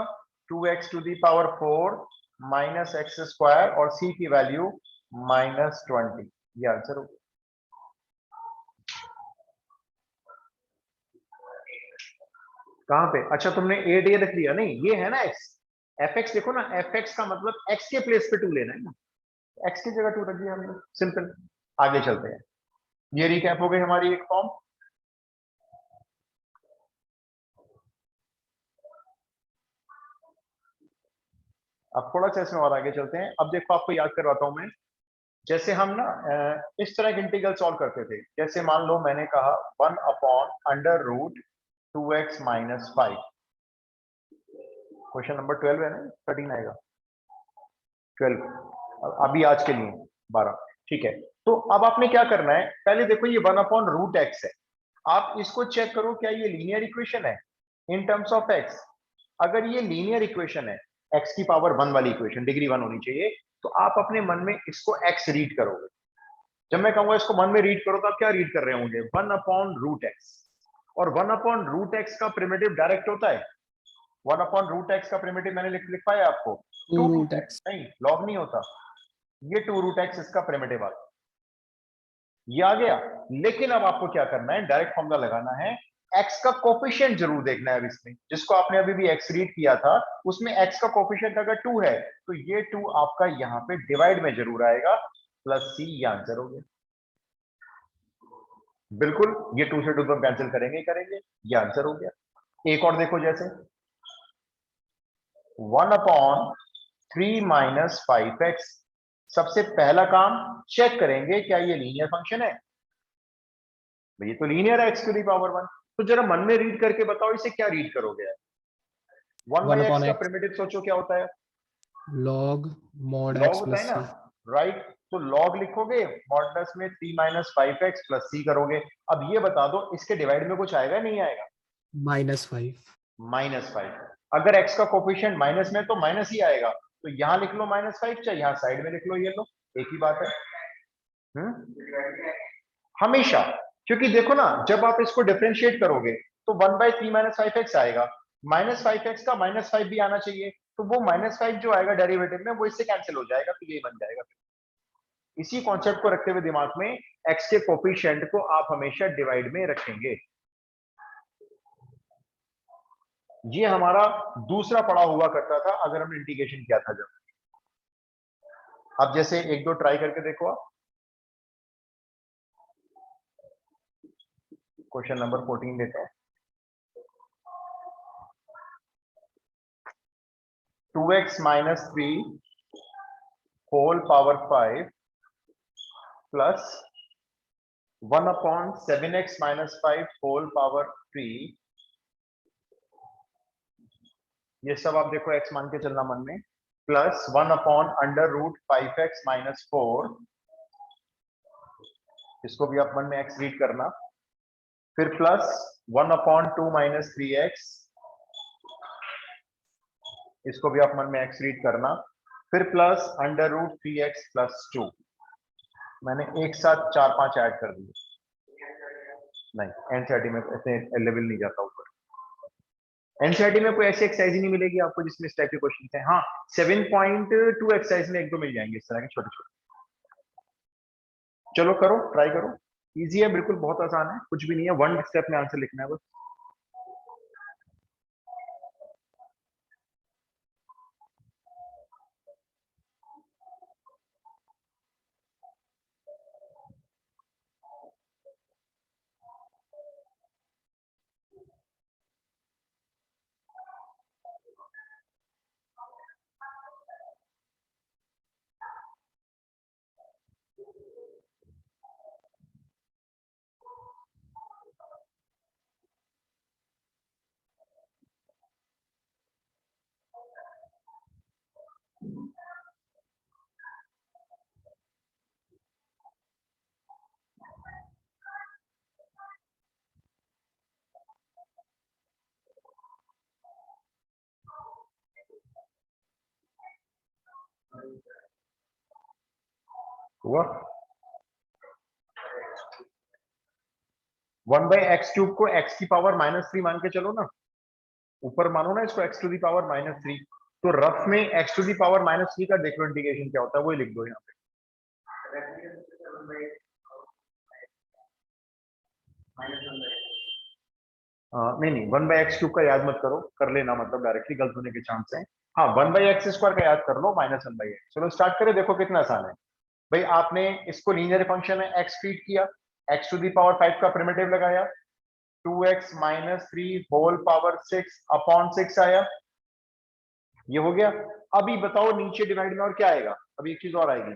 2x to the power 4 minus x square, और c की वैल्यू -20, ये आंसर हो गया। कहां पे, अच्छा तुमने 8 ये रख लिया, नहीं ये है ना x, fx देखो ना, fx का मतलब x के प्लेस पे 2 लेना है ना, x की जगह 2 रख दिया हमने, सिंपल। आगे चलते हैं, ये रिकैप हो गई हमारी एक फॉर्म। अब थोड़ा सा इसमें और आगे चलते हैं। अब देखो आपको याद करवाता हूं मैं, जैसे हम ना इस तरह के इंटीग्रल सॉल्व करते थे, जैसे मान लो मैंने कहा 1 upon under root 2x minus 5, question number 12 है ना, 13 आएगा, 12 अभी आज के लिए 12, ठीक है। तो अब आपने क्या करना है, पहले देखो ये 1 अपॉन रूट एक्स है, आप इसको चेक करो क्या ये लीनियर इक्वेशन है इन टर्म्स ऑफ एक्स। अगर ये लीनियर इक्वेशन है, एक्स की पावर 1 वाली इक्वेशन, डिग्री 1 होनी चाहिए, तो आप अपने मन में इसको एक्स रीड करोगे। जब मैं कहूंगा इसको मन में रीड करो तो आप क्या रीड कर रहे होंगे, 1 अपॉन रूट एक्स, और 1 अपॉन रूट एक्स का प्रिमिटिव डायरेक्ट होता है, 1 अपॉन रूट एक्स का प्रिमिटिव मैंने लिख पाया आपको,
2
2
रूट एक्स।
नहीं लॉग नहीं होता, ये 2 रूट एक्स इसका प्रिमिटिव आ गया, ये आ गया। लेकिन अब आपको क्या करना है, डायरेक्ट फॉर्मूला लगाना है, एक्स का कोफिशिएंट जरूर देखना है। अब इसमें जिसको आपने अभी भी एक्स रीड किया था, उसमें एक्स का कोफिशिएंट अगर 2 है तो ये 2 आपका यहाँ पे डिवाइड में जरूर आएगा, प्लस सी, ये आंसर हो गया। बिल्कुल, ये 2 से 2 तो कैंसिल करेंगे ही करेंगे, ये आंसर हो गया। एक और देखो, जैसे 1 अपॉन 3 माइनस 5x, सबसे पहला काम चेक करेंगे क्या ये लीनियर फंक्शन है, ये तो लीनियर है x टू दी पावर 1, तो जरा मन में रीड करके बताओ इसे क्या रीड करोगे। 1
1
बाई एक्स
अपॉन
का
एक्स
प्रिमिटिव सोचो क्या होता है,
लॉग मॉड
लॉग
एक्स
होता है
प्लस
ना,
सी।
राइट। तो लॉग लिखोगे, मॉडुलस में 3 माइनस 5x प्लस सी करोगे। अब ये बता दो इसके डिवाइड में कुछ आएगा नहीं आएगा,
-5।
-5। अगर x का कोफिशिएंट माइनस में तो माइनस ही आएगा, तो यहां लिख लो -5, चाहे यहां साइड में लिख लो, ये लो एक ही बात है। हमेशा, क्योंकि देखो ना जब आप इसको डिफरेंशिएट करोगे तो 1/3 माइनस 5x आएगा, -5x का -5 भी आना चाहिए, तो वो -5 जो आएगा डेरिवेटिव में वो इससे कैंसिल हो जाएगा, तो ये बन जाएगा। इसी कॉन्सेप्ट को रखते हुए दिमाग में, x के कोफिशिएंट को आप हमेशा डिवाइड में रखेंगे। ये हमारा दूसरा पड़ा हुआ करता था अगर हमने इंटीग्रेशन किया था जब। अब जैसे एक दो ट्राई करके देखो आप, क्वेश्चन नंबर 14 देता हूं। 2x माइनस 3 whole power 5 plus 1 upon 7x minus 5 whole power 3, ये सब आप देखो x मान के चलना मन में, plus 1 upon under root 5x minus 4, इसको भी आप मन में x रीड करना, फिर प्लस 1 अपॉन 2 माइनस 3x, इसको भी आप मन में एक्स रीड करना, फिर plus under root 3x plus 2। मैंने एक साथ 4-5 ऐड कर दिए, नहीं एनसीईआरटी में ऐसे लेवल नहीं जाता ऊपर। एनसीईआरटी में कोई ऐसी एक्सरसाइज ही नहीं मिलेगी आपको जिसमें इस टाइप के क्वेश्चन है। हाँ 7.2 एक्सरसाइज में एक दो मिल जाएंगे इस तरह के छोटे छोटे। चलो करो, ट्राई करो, इजी है बिल्कुल, बहुत आसान है, कुछ भी नहीं है, वन स्टेप में आंसर लिखना है बस। हुआ 1/x³ को x की पावर -3 मान के चलो ना, ऊपर मानो ना इसको x टू दी पावर -3, तो रफ में x टू दी पावर -3 का देख लो इंटीग्रेशन क्या होता है, वही लिख दो यहाँ पे। नहीं नहीं 1/x³ का याद मत करो, कर लेना मतलब डायरेक्टली गलत होने के चांस है। हाँ 1/x² का याद कर लो -1/x। चलो स्टार्ट करें, देखो कितना आसान है भाई। आपने इसको लीनियर फंक्शन है x फीड किया, x टू दी पावर 5 का प्रिमिटिव लगाया, 2x - 3 होल पावर 6 अपॉन 6 आया, ये हो गया। अभी बताओ नीचे डिवाइड में और क्या आएगा, अभी एक चीज और आएगी,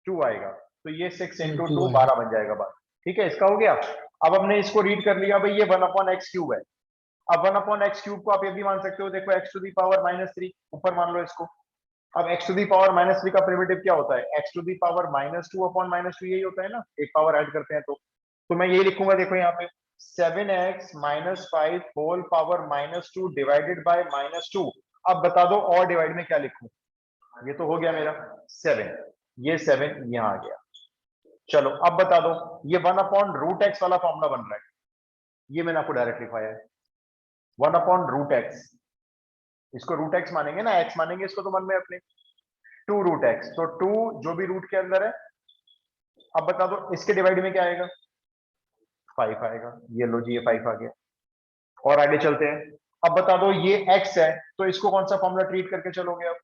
2 आएगा, तो ये 6 × 2 12 बन जाएगा बात, ठीक है, इसका हो गया। अब हमने इसको रीड कर लिया भाई, ये 1/x³ है। अब 1/x³ को आप ये भी मान सकते हो, देखो x टू दी पावर -3 ऊपर मान लो इसको। अब x टू दी पावर -3 का प्रिमिटिव क्या होता है, x to the power -2 upon -2, यही होता है ना, एक पावर ऐड करते हैं तो मैं यही लिखूंगा, देखो यहाँ पे 7x - 5 whole power -2 divided by -2। अब बता दो और डिवाइड में क्या लिखूं, ये तो हो गया मेरा 7, ये 7 यहां आ गया। चलो अब बता दो, ये 1/√x वाला फॉर्मूला बन रहा है, ये मैंने आपको डायरेक्ट लिखवाया है 1/√x। इसको √x मानेंगे ना, x मानेंगे इसको तो मन में अपने, 2√x, तो 2 जो भी रूट के अंदर है। अब बता दो इसके डिवाइड में क्या आएगा, 5 आएगा, ये लो जी ये 5 आ गया। और आगे चलते हैं, अब बता दो ये x है, तो इसको कौन सा फॉर्मूला ट्रीट करके चलोगे अब,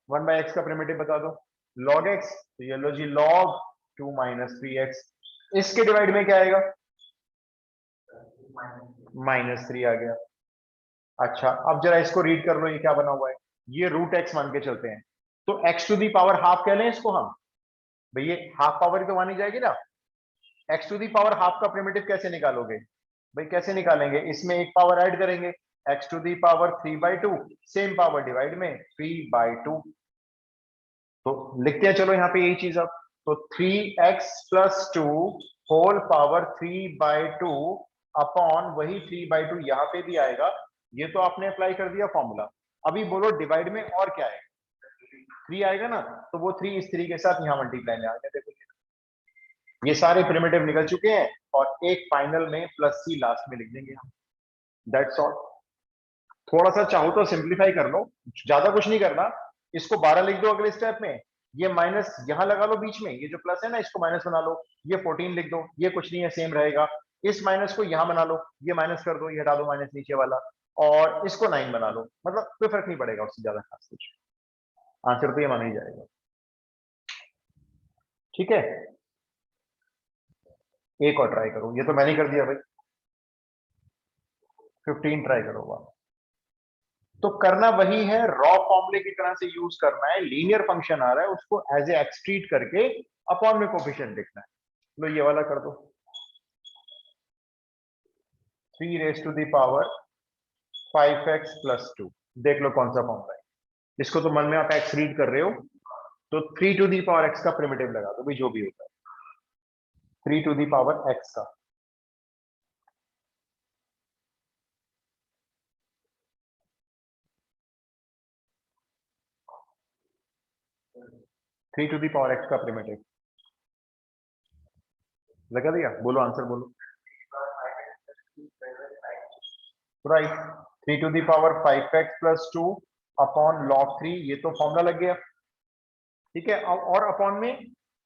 1/x का प्रिमिटिव बता दो, log x, तो ये लो जी log 2 - 3x। इसके डिवाइड में क्या आएगा, -3 आ गया। अच्छा अब जरा इसको रीड कर लो, ये क्या बना हुआ है, ये √x मान के चलते हैं, तो x to the power half कह लें इसको हम, भाई ये हाफ पावर ही तो मानी जाएगी ना। x to the power half का प्रिमिटिव कैसे निकालोगे, भाई कैसे निकालेंगे, इसमें एक पावर ऐड करेंगे, x to the power 3/2, same power divide में 3/2, तो लिखते हैं चलो यहाँ पे यही चीज। अब तो 3x + 2 होल पावर 3/2 अपॉन वही 3/2 यहाँ पे भी आएगा, ये तो आपने अप्लाई कर दिया फॉर्मूला। अभी बोलो डिवाइड में और क्या आएगा, 3 आएगा ना, तो वो 3 इस 3 के साथ यहाँ मल्टीप्लाई में आ गया। देखो ये सारे प्रिमिटिव निकल चुके हैं, और एक फाइनल में +c लास्ट में लिख देंगे हम, दैट्स ऑल। थोड़ा सा चाहो तो सिंप्लीफाई कर लो, ज्यादा कुछ नहीं करना, इसको 12 लिख दो अगले स्टेप में, ये माइनस यहां लगा लो बीच में, ये जो प्लस है ना इसको माइनस बना लो, ये 14 लिख दो, ये कुछ नहीं है सेम रहेगा, इस माइनस को यहां बना लो, ये माइनस कर दो, ये हटा दो माइनस नीचे वाला, और इसको 9 बना लो, मतलब कोई फर्क नहीं पड़ेगा उससे ज्यादा खास कुछ, आंसर तो ये माना ही जाएगा, ठीक है। एक और ट्राई करो, ये तो मैंने कर दिया भाई, 15 ट्राई करो वाह। तो करना वही है, रॉ फॉर्मूले की तरह से यूज करना है, लीनियर फंक्शन आ रहा है उसको एज ए एक्स ट्रीट करके अपॉन में कोफिशिएंट लिखना है। लो ये वाला कर दो, 3 × 5x + 2, देख लो कौन सा फॉर्मूला है, इसको तो मन में आप एक्स रीड कर रहे हो, तो 3 का प्रिमिटिव लगा दो भाई, जो भी होता है 3 का। 3 टू द पावर x का प्रिमिटिव लगा दिया? बोलो आंसर बोलो। Right, 3 to the power 5x plus 2 upon log 3, ये तो फॉर्मूला लग गया। ठीक है, और अपॉन में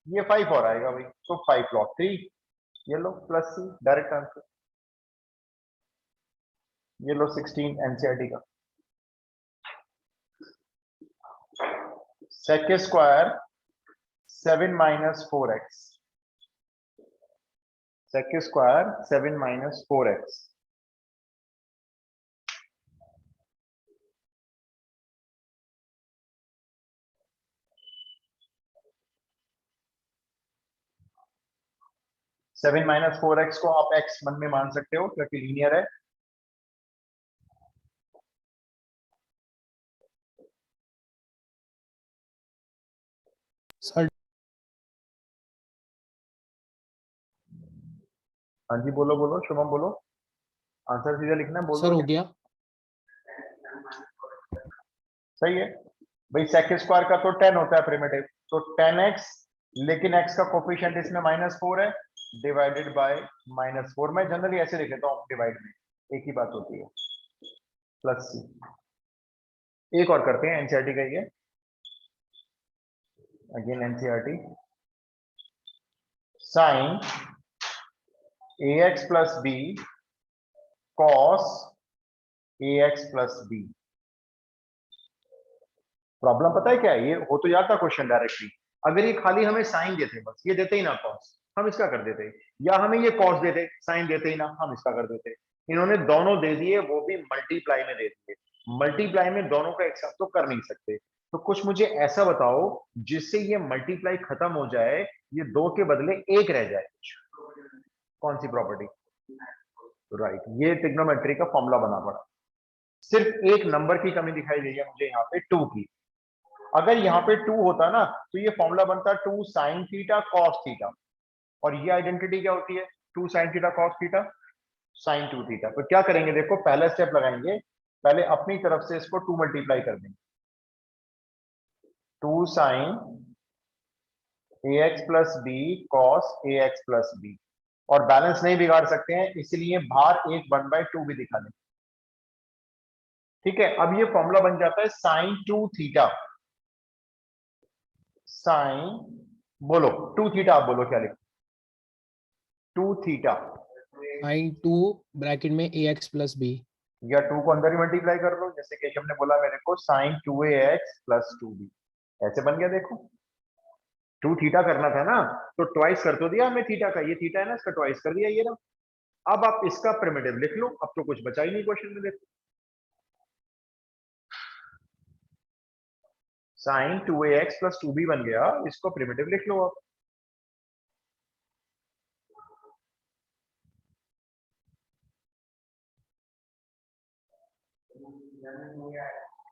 ये 5 और आएगा भाई, तो 5 log 3, ये लो प्लस सी, डायरेक्ट आंसर। ये लो 16 एनसीईआरटी का। sec square 7 minus 4x, sec square 7 minus 4x। Seven minus 4x को आप x मन में मान सकते हो क्योंकि लीनियर है।
सर
हाँ जी बोलो बोलो शुभम बोलो, आंसर सीधा लिखना है, बोल
सर
दो।
हो गया।
सही है भाई, sec स्क्वायर का तो 10 होता है प्रिमिटिव, तो 10x, लेकिन x का कोफिशिएंट इसमें -4 है, डिवाइडेड बाय -4। मैं जनरली ऐसे लिख लेता हूँ डिवाइड में, एक ही बात होती है, प्लस सी। एक और करते हैं, एनसीईआरटी का ये, again NCERT, sine ax plus b cos ax plus b। Problem पता है क्या है? ये हो तो जाता क्वेश्चन डायरेक्टली, अगर ये खाली हमें साइन देते, बस ये देते ही ना कॉस, हम इसका कर देते, या हमें ये कॉस देते, साइन देते ही ना, हम इसका कर देते। इन्होंने दोनों दे दिए, वो भी मल्टीप्लाई में दे दिए। मल्टीप्लाई में दोनों का एक साथ तो कर नहीं सकते, तो कुछ मुझे ऐसा बताओ जिससे ये मल्टीप्लाई खत्म हो जाए, ये 2 के बदले 1 रह जाए। कौन सी प्रॉपर्टी? राइट, ये ट्रिग्नोमेट्री का फॉर्मूला बना पड़ा। सिर्फ एक नंबर की कमी दिखाई दे रही है मुझे यहाँ पे, 2 की। अगर यहाँ पे 2 होता ना तो ये फॉर्मूला बनता 2 साइन थीटा कॉस थीटा, और ये आइडेंटिटी क्या होती है? 2 sine theta cos theta sine 2 theta. तो क्या करेंगे देखो, पहला स्टेप लगाएंगे, पहले अपनी तरफ से इसको 2 मल्टीप्लाई कर देंगे, 2 sine ax plus b cos ax plus b, और बैलेंस नहीं बिगाड़ सकते हैं इसलिए बाहर एक 1/2 भी दिखा दें। ठीक है, अब ये फॉर्मूला बन जाता है साइन 2 थीटा, साइन, बोलो 2 थीटा, आप बोलो क्या लिखो? 2 थीटा,
साइन 2 ब्रैकेट में ax प्लस b।
या 2 को अंदर ही मल्टीप्लाई कर लो, जैसे केशव ने बोला मेरे को, साइन 2ax प्लस 2b, ऐसे बन गया। देखो 2 थीटा करना था ना, तो ट्वाइस कर तो दिया हमें थीटा का, ये थीटा है ना, इसका ट्वाइस कर दिया, ये ना। अब आप इसका प्रिमिटिव लिख लो, अब तो कुछ बचा ही नहीं क्वेश्चन में। देखो साइन 2ax प्लस 2b बन गया, इसको प्रिमिटिव लिख लो आप।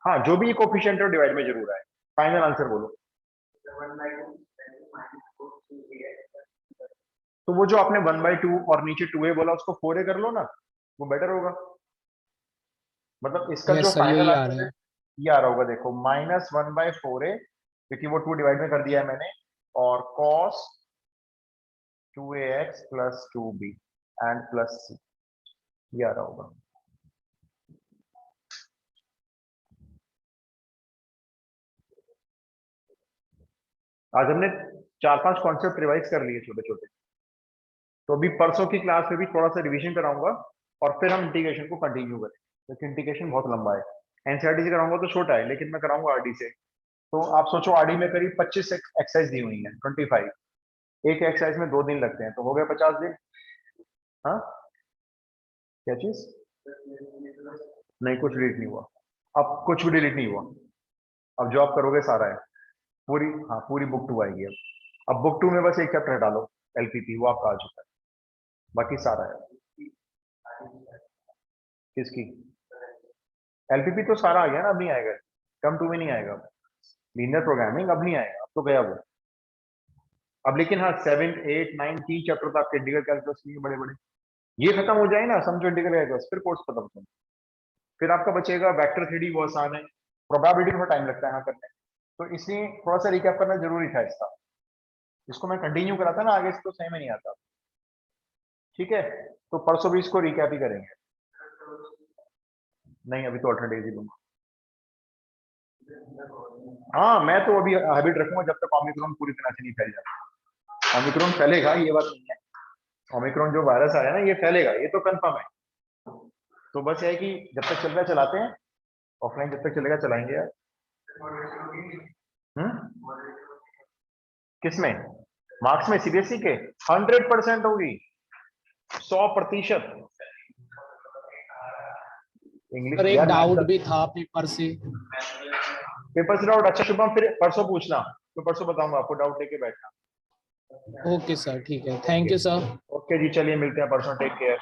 हाँ, जो भी कोफिशिएंट हो डिवाइड में जरूर आए। फाइनल आंसर बोलो। तो वो जो आपने 1/2 और नीचे 2a बोला, उसको 4a कर लो ना, वो बेटर होगा। मतलब इसका जो
यस सर
फाइनल
यही आ
आंसर
रहा
है
है।
ये आ रहा होगा, देखो -1/4a, क्योंकि वो 2 डिवाइड में कर दिया है मैंने, और cos 2ax plus 2b and plus c, ये आ रहा होगा। आज हमने 4-5 कॉन्सेप्ट रिवाइज कर लिए छोटे छोटे, तो अभी परसों की क्लास में भी थोड़ा सा रिवीजन कराऊंगा, और फिर हम इंटीग्रेशन को कंटिन्यू करें, क्योंकि इंटीग्रेशन बहुत लंबा है। एनसीईआरटी से कराऊंगा तो छोटा है, लेकिन मैं कराऊंगा आरडी से। तो आप सोचो, आरडी में करीब 25 एक्सरसाइज दी हुई है, 25, एक एक्सरसाइज में 2 दिन लगते हैं, तो हो गए 50 दिन। हाँ, क्या चीज? नहीं, कुछ डिलीट नहीं हुआ, अब कुछ भी डिलीट नहीं हुआ, अब जो आप करोगे सारा है पूरी। हाँ, पूरी बुक 2 आएगी अब बुक 2 में बस एक चैप्टर हटा लो, एलपीपी, वो आपका आ चुका है, बाकी सारा है। किसकी? एलपीपी तो सारा आ गया ना, अब नहीं आएगा, टर्म 2 में नहीं आएगा, लीनियर प्रोग्रामिंग अब नहीं आएगा, अब तो गया वो। अब लेकिन हाँ, 7, 8, 9 3 चैप्टर तो आपके इंटीग्रल कैलकुलस के बड़े बड़े, ये खत्म हो जाए ना, समझो इंटीग्रल कैलकुलस, फिर कोर्स खत्म हो। फिर आपका बचेगा वेक्टर 3D, वो आसान है, प्रोबेबिलिटी थोड़ा टाइम लगता है यहाँ करने, तो इसलिए थोड़ा सा रिकैप करना जरूरी था इसका। इसको मैं कंटिन्यू करा था ना आगे, इसको सही में नहीं आता। ठीक है, तो परसों भी इसको रिकैप ही करेंगे। नहीं, अभी तो अल्टरनेटिव ही लूंगा। हाँ, मैं तो अभी हैबिट रखूंगा जब तक ओमिक्रॉन पूरी तरह से नहीं फैल जाता। ओमिक्रॉन फैलेगा, ये बात नहीं है। ओमिक्रॉन जो वायरस आया ना, ये फैलेगा, ये तो कंफर्म है। तो बस ये है कि जब तक चल रहा है चलाते हैं, ऑफलाइन जब तक चलेगा चलाएंगे यार। किसमें? मार्क्स में सीबीएसई के 100% होगी, 100%। इंग्लिश
पर एक
यार,
डाउट भी था पेपर से।
पेपर से डाउट? अच्छा शुभम, फिर परसों पूछना, तो परसों बताऊंगा आपको, डाउट लेके बैठना।
ओके सर, ठीक है, थैंक यू सर।
ओके जी, चलिए मिलते हैं परसों, टेक केयर।